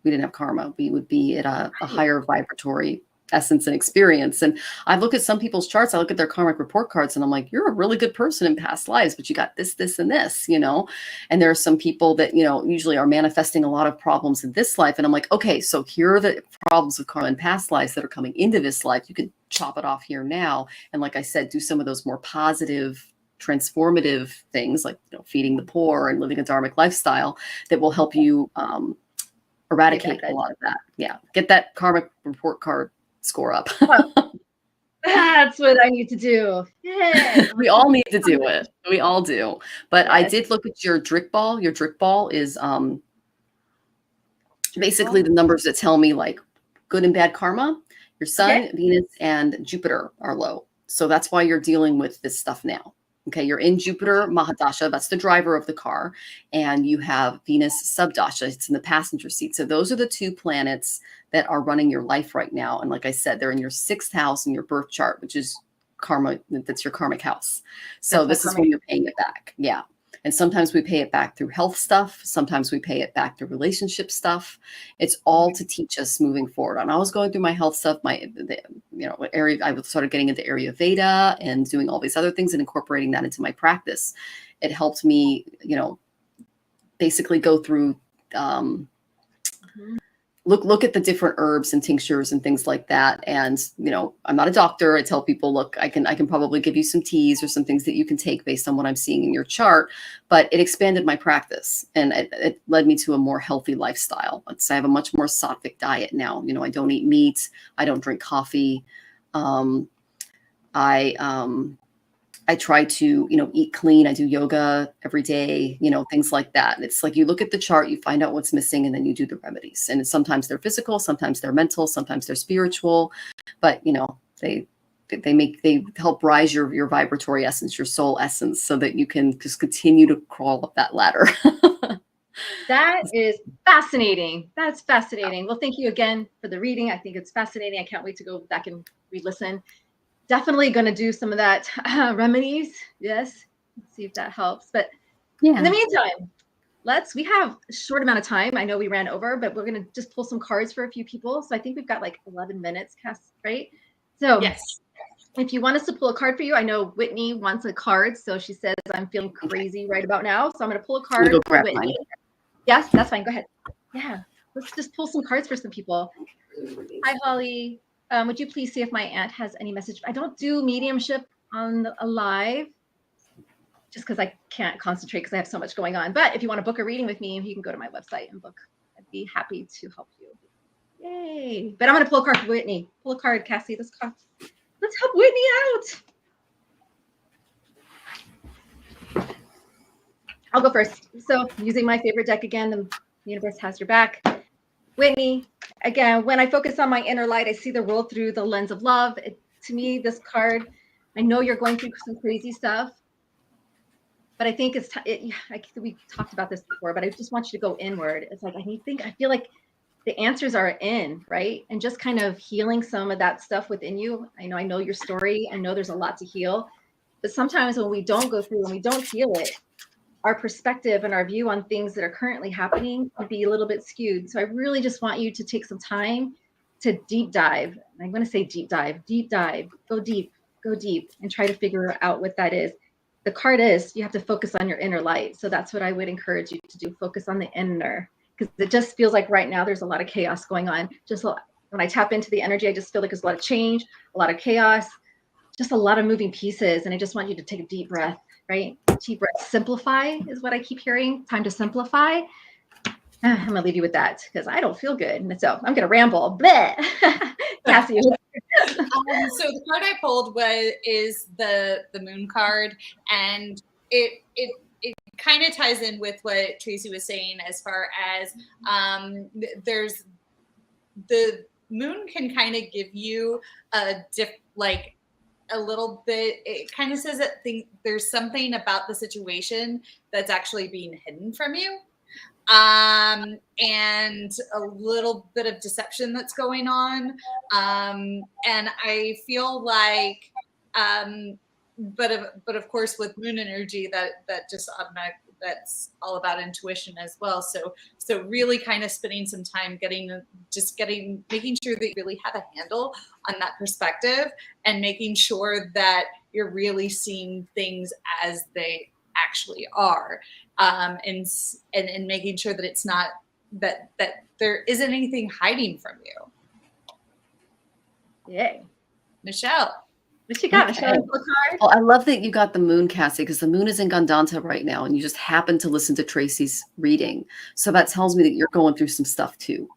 didn't have karma. We would be at a higher vibratory essence and experience. And I look at some people's charts, I look at their karmic report cards and I'm like, you're a really good person in past lives, but you got this, this, and this, and there are some people that, usually are manifesting a lot of problems in this life. And I'm like, okay, so here are the problems with karma in past lives that are coming into this life. You can chop it off here now. And like I said, do some of those more positive transformative things like, you know, feeding the poor and living a dharmic lifestyle that will help you eradicate a lot of that. Yeah. Get that karmic report card score up. That's what I need to do. Yeah. We all need to do it. We all do. But Yes. I did look at your Drick ball. Your Drick ball is basically the numbers that tell me like good and bad karma. Your sun, Venus, and Jupiter are low. So that's why you're dealing with this stuff now. Okay, you're in Jupiter Mahadasha, that's the driver of the car, and you have Venus Subdasha, it's in the passenger seat. So those are the two planets that are running your life right now. And like I said, they're in your 6th house in your birth chart, which is karma, that's your karmic house. So this is when you're paying it back. Yeah. And sometimes we pay it back through health stuff. Sometimes we pay it back through relationship stuff. It's all to teach us moving forward. And I was going through my health stuff, area. I started getting into area Veda and doing all these other things and incorporating that into my practice. It helped me, basically go through, look at the different herbs and tinctures and things like that. And, I'm not a doctor. I tell people, look, I can probably give you some teas or some things that you can take based on what I'm seeing in your chart, but it expanded my practice and it led me to a more healthy lifestyle. I have a much more sattvic diet now. I don't eat meat. I don't drink coffee. I try to, eat clean. I do yoga every day, things like that. It's like you look at the chart, you find out what's missing, and then you do the remedies. And sometimes they're physical, sometimes they're mental, sometimes they're spiritual, but they help rise your vibratory essence, your soul essence, so that you can just continue to crawl up that ladder. That is fascinating. That's fascinating. Well, thank you again for the reading. I think it's fascinating. I can't wait to go back and re-listen. Definitely going to do some of that remedies. Yes. Let's see if that helps. But in the meantime, we have a short amount of time. I know we ran over, but we're going to just pull some cards for a few people. So I think we've got like 11 minutes, Cass, right? So yes. If you want us to pull a card for you, I know Whitney wants a card. So she says, I'm feeling crazy right about now. So I'm going to pull a card for Whitney. Mine. Yes, that's fine. Go ahead. Yeah. Let's just pull some cards for some people. Hi, Holly. Would you please see if my aunt has any message? I don't do mediumship on a live just because I can't concentrate because I have so much going on. But if you want to book a reading with me, you can go to my website and book. I'd be happy to help you. Yay. But I'm going to pull a card for Whitney. Pull a card, Cassie. Let's help Whitney out. I'll go first. So using my favorite deck again, the universe has your back. Whitney, again, when I focus on my inner light, I see the world through the lens of love. To me, this card, I know you're going through some crazy stuff, but I think we talked about this before, but I just want you to go inward. It's like, I feel like the answers are in, right? And just kind of healing some of that stuff within you. I know your story. I know there's a lot to heal, but sometimes when we don't go through, when we don't heal it, our perspective and our view on things that are currently happening would be a little bit skewed. So I really just want you to take some time to deep dive. I'm going to say deep dive, go deep, and try to figure out what that is. The card is, you have to focus on your inner light. So that's what I would encourage you to do. Focus on the inner, because it just feels like right now there's a lot of chaos going on. Just when I tap into the energy, I just feel like there's a lot of change, a lot of chaos, just a lot of moving pieces. And I just want you to take a deep breath. Right? Deep breath. Simplify is what I keep hearing. Time to simplify. I'm going to leave you with that because I don't feel good. And so I'm going to ramble. Cassie. So the card I pulled is the moon card. And it kind of ties in with what Tracey was saying as far as there's the moon can kind of give you a little bit, it kind of says that there's something about the situation that's actually being hidden from you. And a little bit of deception that's going on. And I feel like, but of course with moon energy, that just automatic, that's all about intuition as well. So really kind of spending some time making sure that you really have a handle on that perspective and making sure that you're really seeing things as they actually are. And making sure that it's not, that there isn't anything hiding from you. Yay. Michelle. What you got, Okay. Michelle? Pull a card. Well, I love that you got the moon, Cassie, because the moon is in Gandanta right now, and you just happened to listen to Tracey's reading. So that tells me that you're going through some stuff too.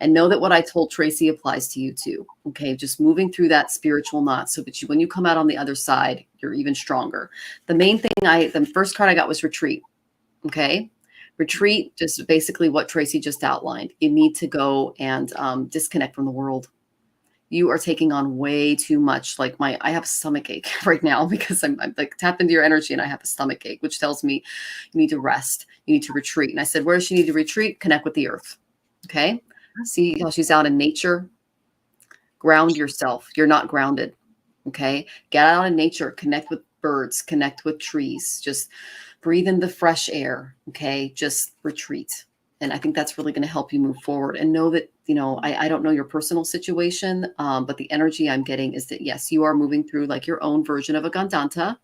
And know that what I told Tracey applies to you too. Okay. Just moving through that spiritual knot so that when you come out on the other side, you're even stronger. The main thing the first card I got was retreat. Okay. Retreat, just basically what Tracey just outlined. You need to go and disconnect from the world. You are taking on way too much. Like I have a stomach ache right now because I'm like tapped into your energy and I have a stomach ache, which tells me you need to rest. You need to retreat. And I said, where does she need to retreat? Connect with the earth. Okay. See how she's out in nature. Ground yourself. You're not grounded. Okay. Get out in nature. Connect with birds. Connect with trees. Just breathe in the fresh air. Okay. Just retreat. And I think that's really going to help you move forward and know that, I don't know your personal situation, but the energy I'm getting is that, yes, you are moving through like your own version of a Gandanta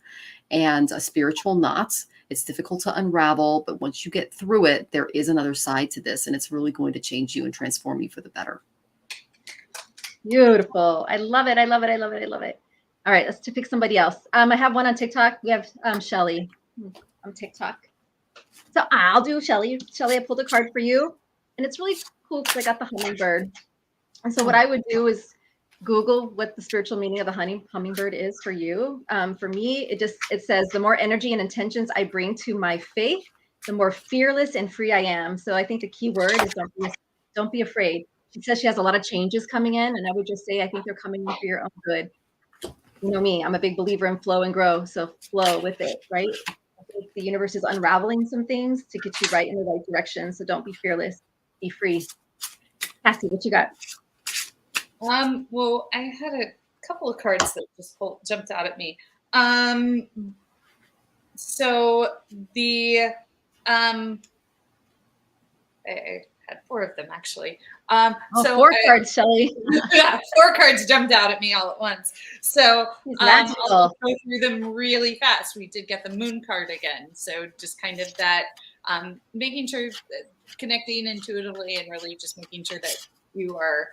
and a spiritual knot. It's difficult to unravel, but once you get through it, there is another side to this, and it's really going to change you and transform you for the better. Beautiful. I love it. I love it. I love it. I love it. All right, let's pick somebody else. I have one on TikTok. We have Shelly on TikTok. So I'll do Shelly. Shelly, I pulled a card for you. And it's really cool because I got the hummingbird. And so what I would do is Google what the spiritual meaning of the hummingbird is for you. For me, it says, the more energy and intentions I bring to my faith, the more fearless and free I am. So I think the key word is don't be afraid. She says she has a lot of changes coming in. And I would just say, I think they're coming in for your own good. You know me, I'm a big believer in flow and grow. So flow with it, right? I think the universe is unraveling some things to get you right in the right direction. So don't be fearless, be free. Cassie, what you got? Well, I had a couple of cards that just jumped out at me. So the I had four of them actually. Four cards, Shelly. Yeah, four cards jumped out at me all at once. So I'll go through them really fast. We did get the moon card again. So just kind of that making sure connecting intuitively and really just making sure that you are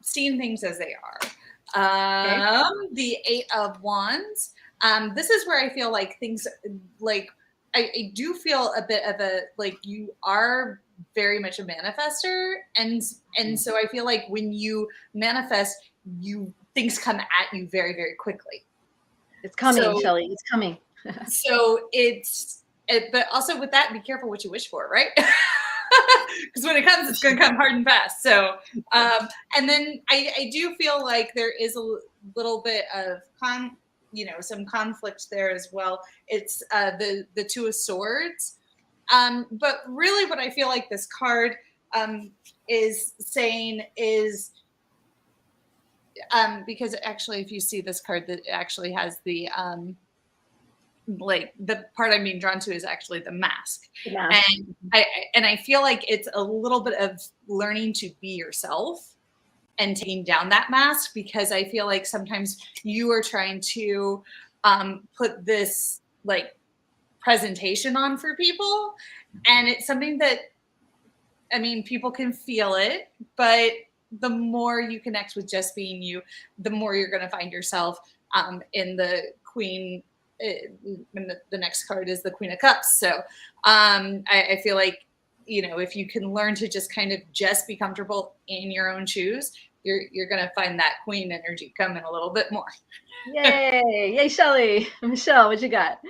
seeing things as they are. The Eight of Wands. This is where I feel like things like I do feel a bit of a you are very much a manifester, and so I feel like when you manifest, things come at you very, very quickly. It's coming, Shelly. It's coming. So but also with that, be careful what you wish for, right? Because when it comes, it's going to come hard and fast. So, and then I do feel like there is a little bit of some conflict there as well. It's the Two of Swords. But really what I feel like this card is saying is, because actually if you see this card that actually has the the part I'm being drawn to is actually the mask. And I feel like it's a little bit of learning to be yourself and taking down that mask, because I feel like sometimes you are trying to put this presentation on for people, and it's something that people can feel it, but the more you connect with just being you, the more you're going to find yourself in the Queen. And the next card is the Queen of Cups. So I feel like, if you can learn to just kind of just be comfortable in your own shoes, you're going to find that Queen energy coming a little bit more. Yay. Yay, Shelly. Michelle, what you got?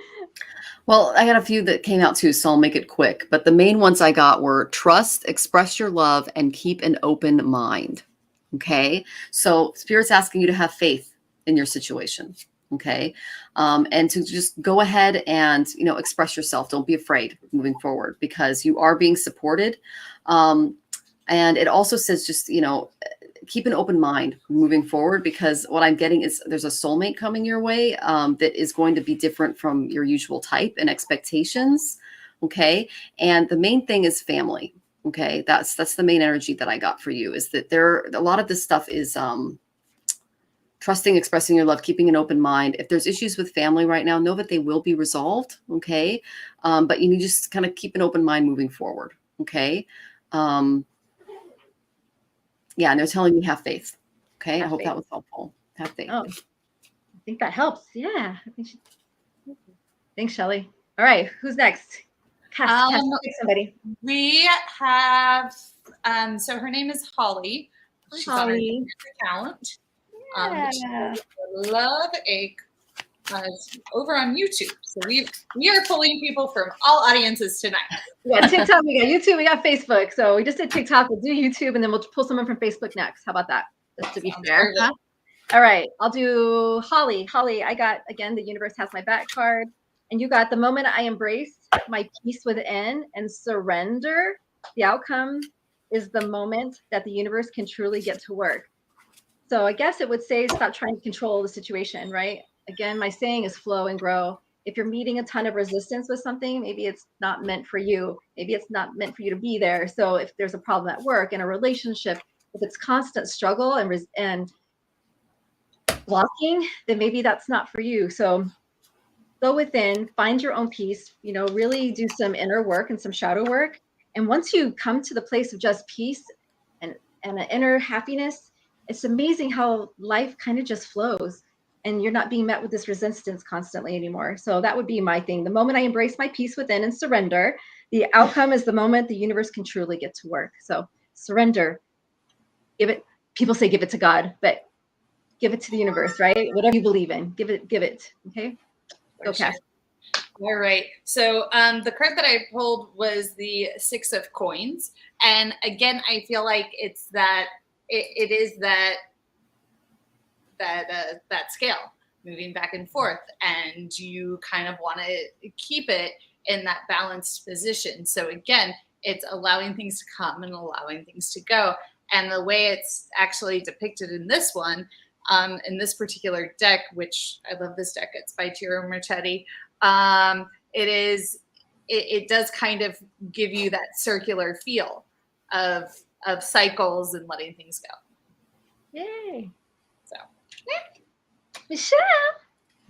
Well, I got a few that came out too, so I'll make it quick. But the main ones I got were trust, express your love, and keep an open mind. Okay. So Spirit's asking you to have faith in your situation. Okay. And to just go ahead and, express yourself. Don't be afraid moving forward, because you are being supported. And it also says just, keep an open mind moving forward, because what I'm getting is there's a soulmate coming your way that is going to be different from your usual type and expectations. Okay. And the main thing is family. Okay. That's the main energy that I got for you, is that a lot of this stuff is, trusting, expressing your love, keeping an open mind. If there's issues with family right now, know that they will be resolved. Okay. But you need to just kind of keep an open mind moving forward. Okay. Yeah. And they're telling you have faith. Okay. I Have hope faith. that was helpful. Have faith. Oh, I think that helps. Yeah. Thanks, Shelly. All right. Who's next? Cass, pick somebody. We have, so her name is Holly. She's on our account. Yeah. Love a over on YouTube. So we are pulling people from all audiences tonight. We got TikTok, we got YouTube, we got Facebook. So we just did TikTok, we'll do YouTube, and then we'll pull someone from Facebook next. How about that? Just to be fair. Huh? All right, I'll do Holly. Holly, I got, again, the universe has my back card. And you got the moment I embrace my peace within and surrender, the outcome is the moment that the universe can truly get to work. So I guess it would say stop trying to control the situation, right? Again, my saying is flow and grow. If you're meeting a ton of resistance with something, maybe it's not meant for you. Maybe it's not meant for you to be there. So if there's a problem at work, in a relationship, if it's constant struggle and blocking, then maybe that's not for you. So go within, find your own peace, really do some inner work and some shadow work. And once you come to the place of just peace and an inner happiness, it's amazing how life kind of just flows and you're not being met with this resistance constantly anymore. So that would be my thing. The moment I embrace my peace within and surrender, the outcome is the moment the universe can truly get to work. So surrender, give it, people say give it to God, but give it to the universe, right? Whatever you believe in, give it, okay? Go, Cassie. All right. So the card that I pulled was the Six of Coins. And again, I feel like it's that, it is that scale moving back and forth. And you kind of want to keep it in that balanced position. So again, it's allowing things to come and allowing things to go. And the way it's actually depicted in this one, in this particular deck, which I love this deck, it's by Tiro Marchetti. It does kind of give you that circular feel of cycles and letting things go. Yay. So, yeah. Michelle.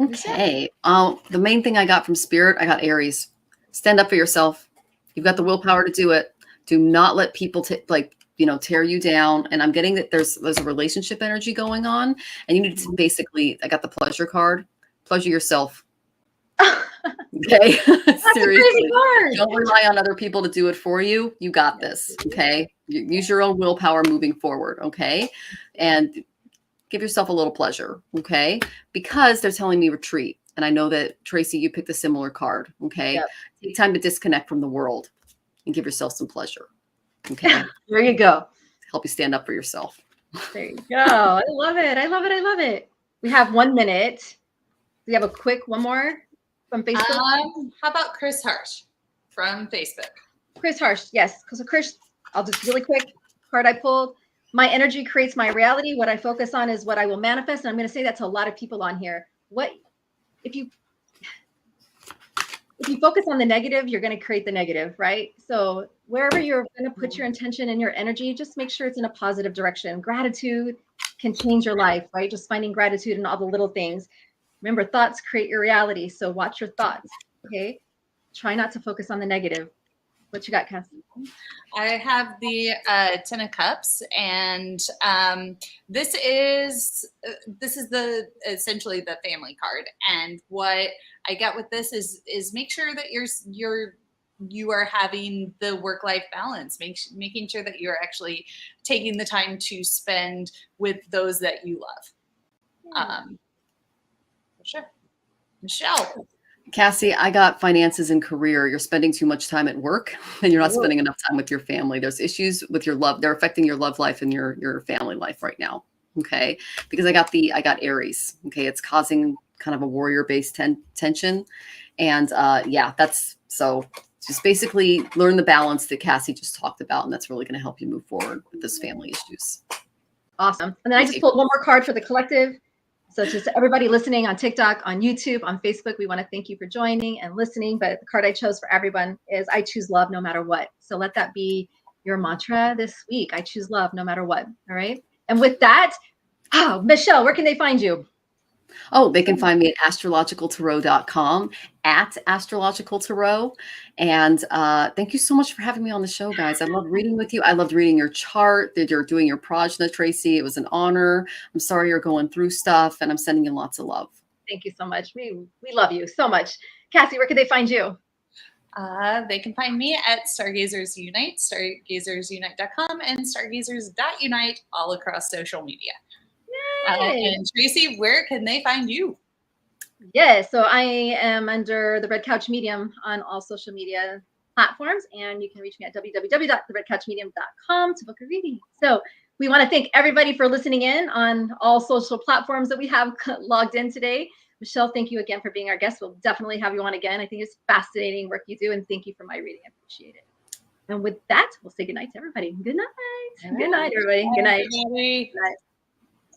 Okay. The main thing I got from Spirit, I got Aries. Stand up for yourself. You've got the willpower to do it. Do not let people tear you down. And I'm getting that there's a relationship energy going on, and you need to basically, I got the pleasure card, pleasure yourself. Okay. Seriously. Don't rely on other people to do it for you. You got this. Okay. Use your own willpower moving forward. Okay. And give yourself a little pleasure. Okay. Because they're telling me retreat. And I know that Tracey, you picked a similar card. Okay. Yep. Take time to disconnect from the world and give yourself some pleasure. Okay. There you go. Help you stand up for yourself. There you go. I love it. I love it. I love it. We have 1 minute. Do we have a quick one more from Facebook? How about Chris Harsh from Facebook? Chris Harsh, yes. Because Chris, I'll just really quick card I pulled. My energy creates my reality. What I focus on is what I will manifest. And I'm going to say that to a lot of people on here. What if you focus on the negative, you're going to create the negative, right? So wherever you're going to put your intention and your energy, just make sure it's in a positive direction. Gratitude can change your life, right? Just finding gratitude in all the little things. Remember, thoughts create your reality. So watch your thoughts, okay? Try not to focus on the negative. What you got, Cassie? I have the Ten of Cups, and this is essentially the family card. And what I get with this is make sure that you are having the work-life balance, making sure that you're actually taking the time to spend with those that you love. For sure. Michelle. Cassie, I got finances and career. You're spending too much time at work and you're not spending enough time with your family. There's issues with your love. They're affecting your love life and your family life right now. Okay. Because I got Aries. Okay. It's causing kind of a warrior-based tension. And that's so just basically learn the balance that Cassie just talked about. And that's really going to help you move forward with this family issues. Awesome. And then I just pulled one more card for the collective. So just everybody listening on TikTok, on YouTube, on Facebook, we want to thank you for joining and listening. But the card I chose for everyone is I choose love no matter what. So let that be your mantra this week. I choose love no matter what. All right. And with that, Michelle, where can they find you? Oh, they can find me at astrologicaltarot.com, at Astrological Tarot. And thank you so much for having me on the show, guys. I love reading with you. I loved reading your chart that you're doing your prajna, Tracey. It was an honor. I'm sorry you're going through stuff, and I'm sending you lots of love. Thank you so much. We love you so much. Cassie, where can they find you? They can find me at Stargazers Unite, stargazersunite.com, and stargazers.unite all across social media. And Tracey, where can they find you? Yes, so I am under the Red Couch Medium on all social media platforms, and you can reach me at www.theredcouchmedium.com to book a reading. So we want to thank everybody for listening in on all social platforms that we have logged in today. Michelle, thank you again for being our guest. We'll definitely have you on again. I think it's fascinating work you do, and thank you for my reading. I appreciate it. And with that, we'll say goodnight to everybody. Good night. Good night, everybody. Good night. Good night.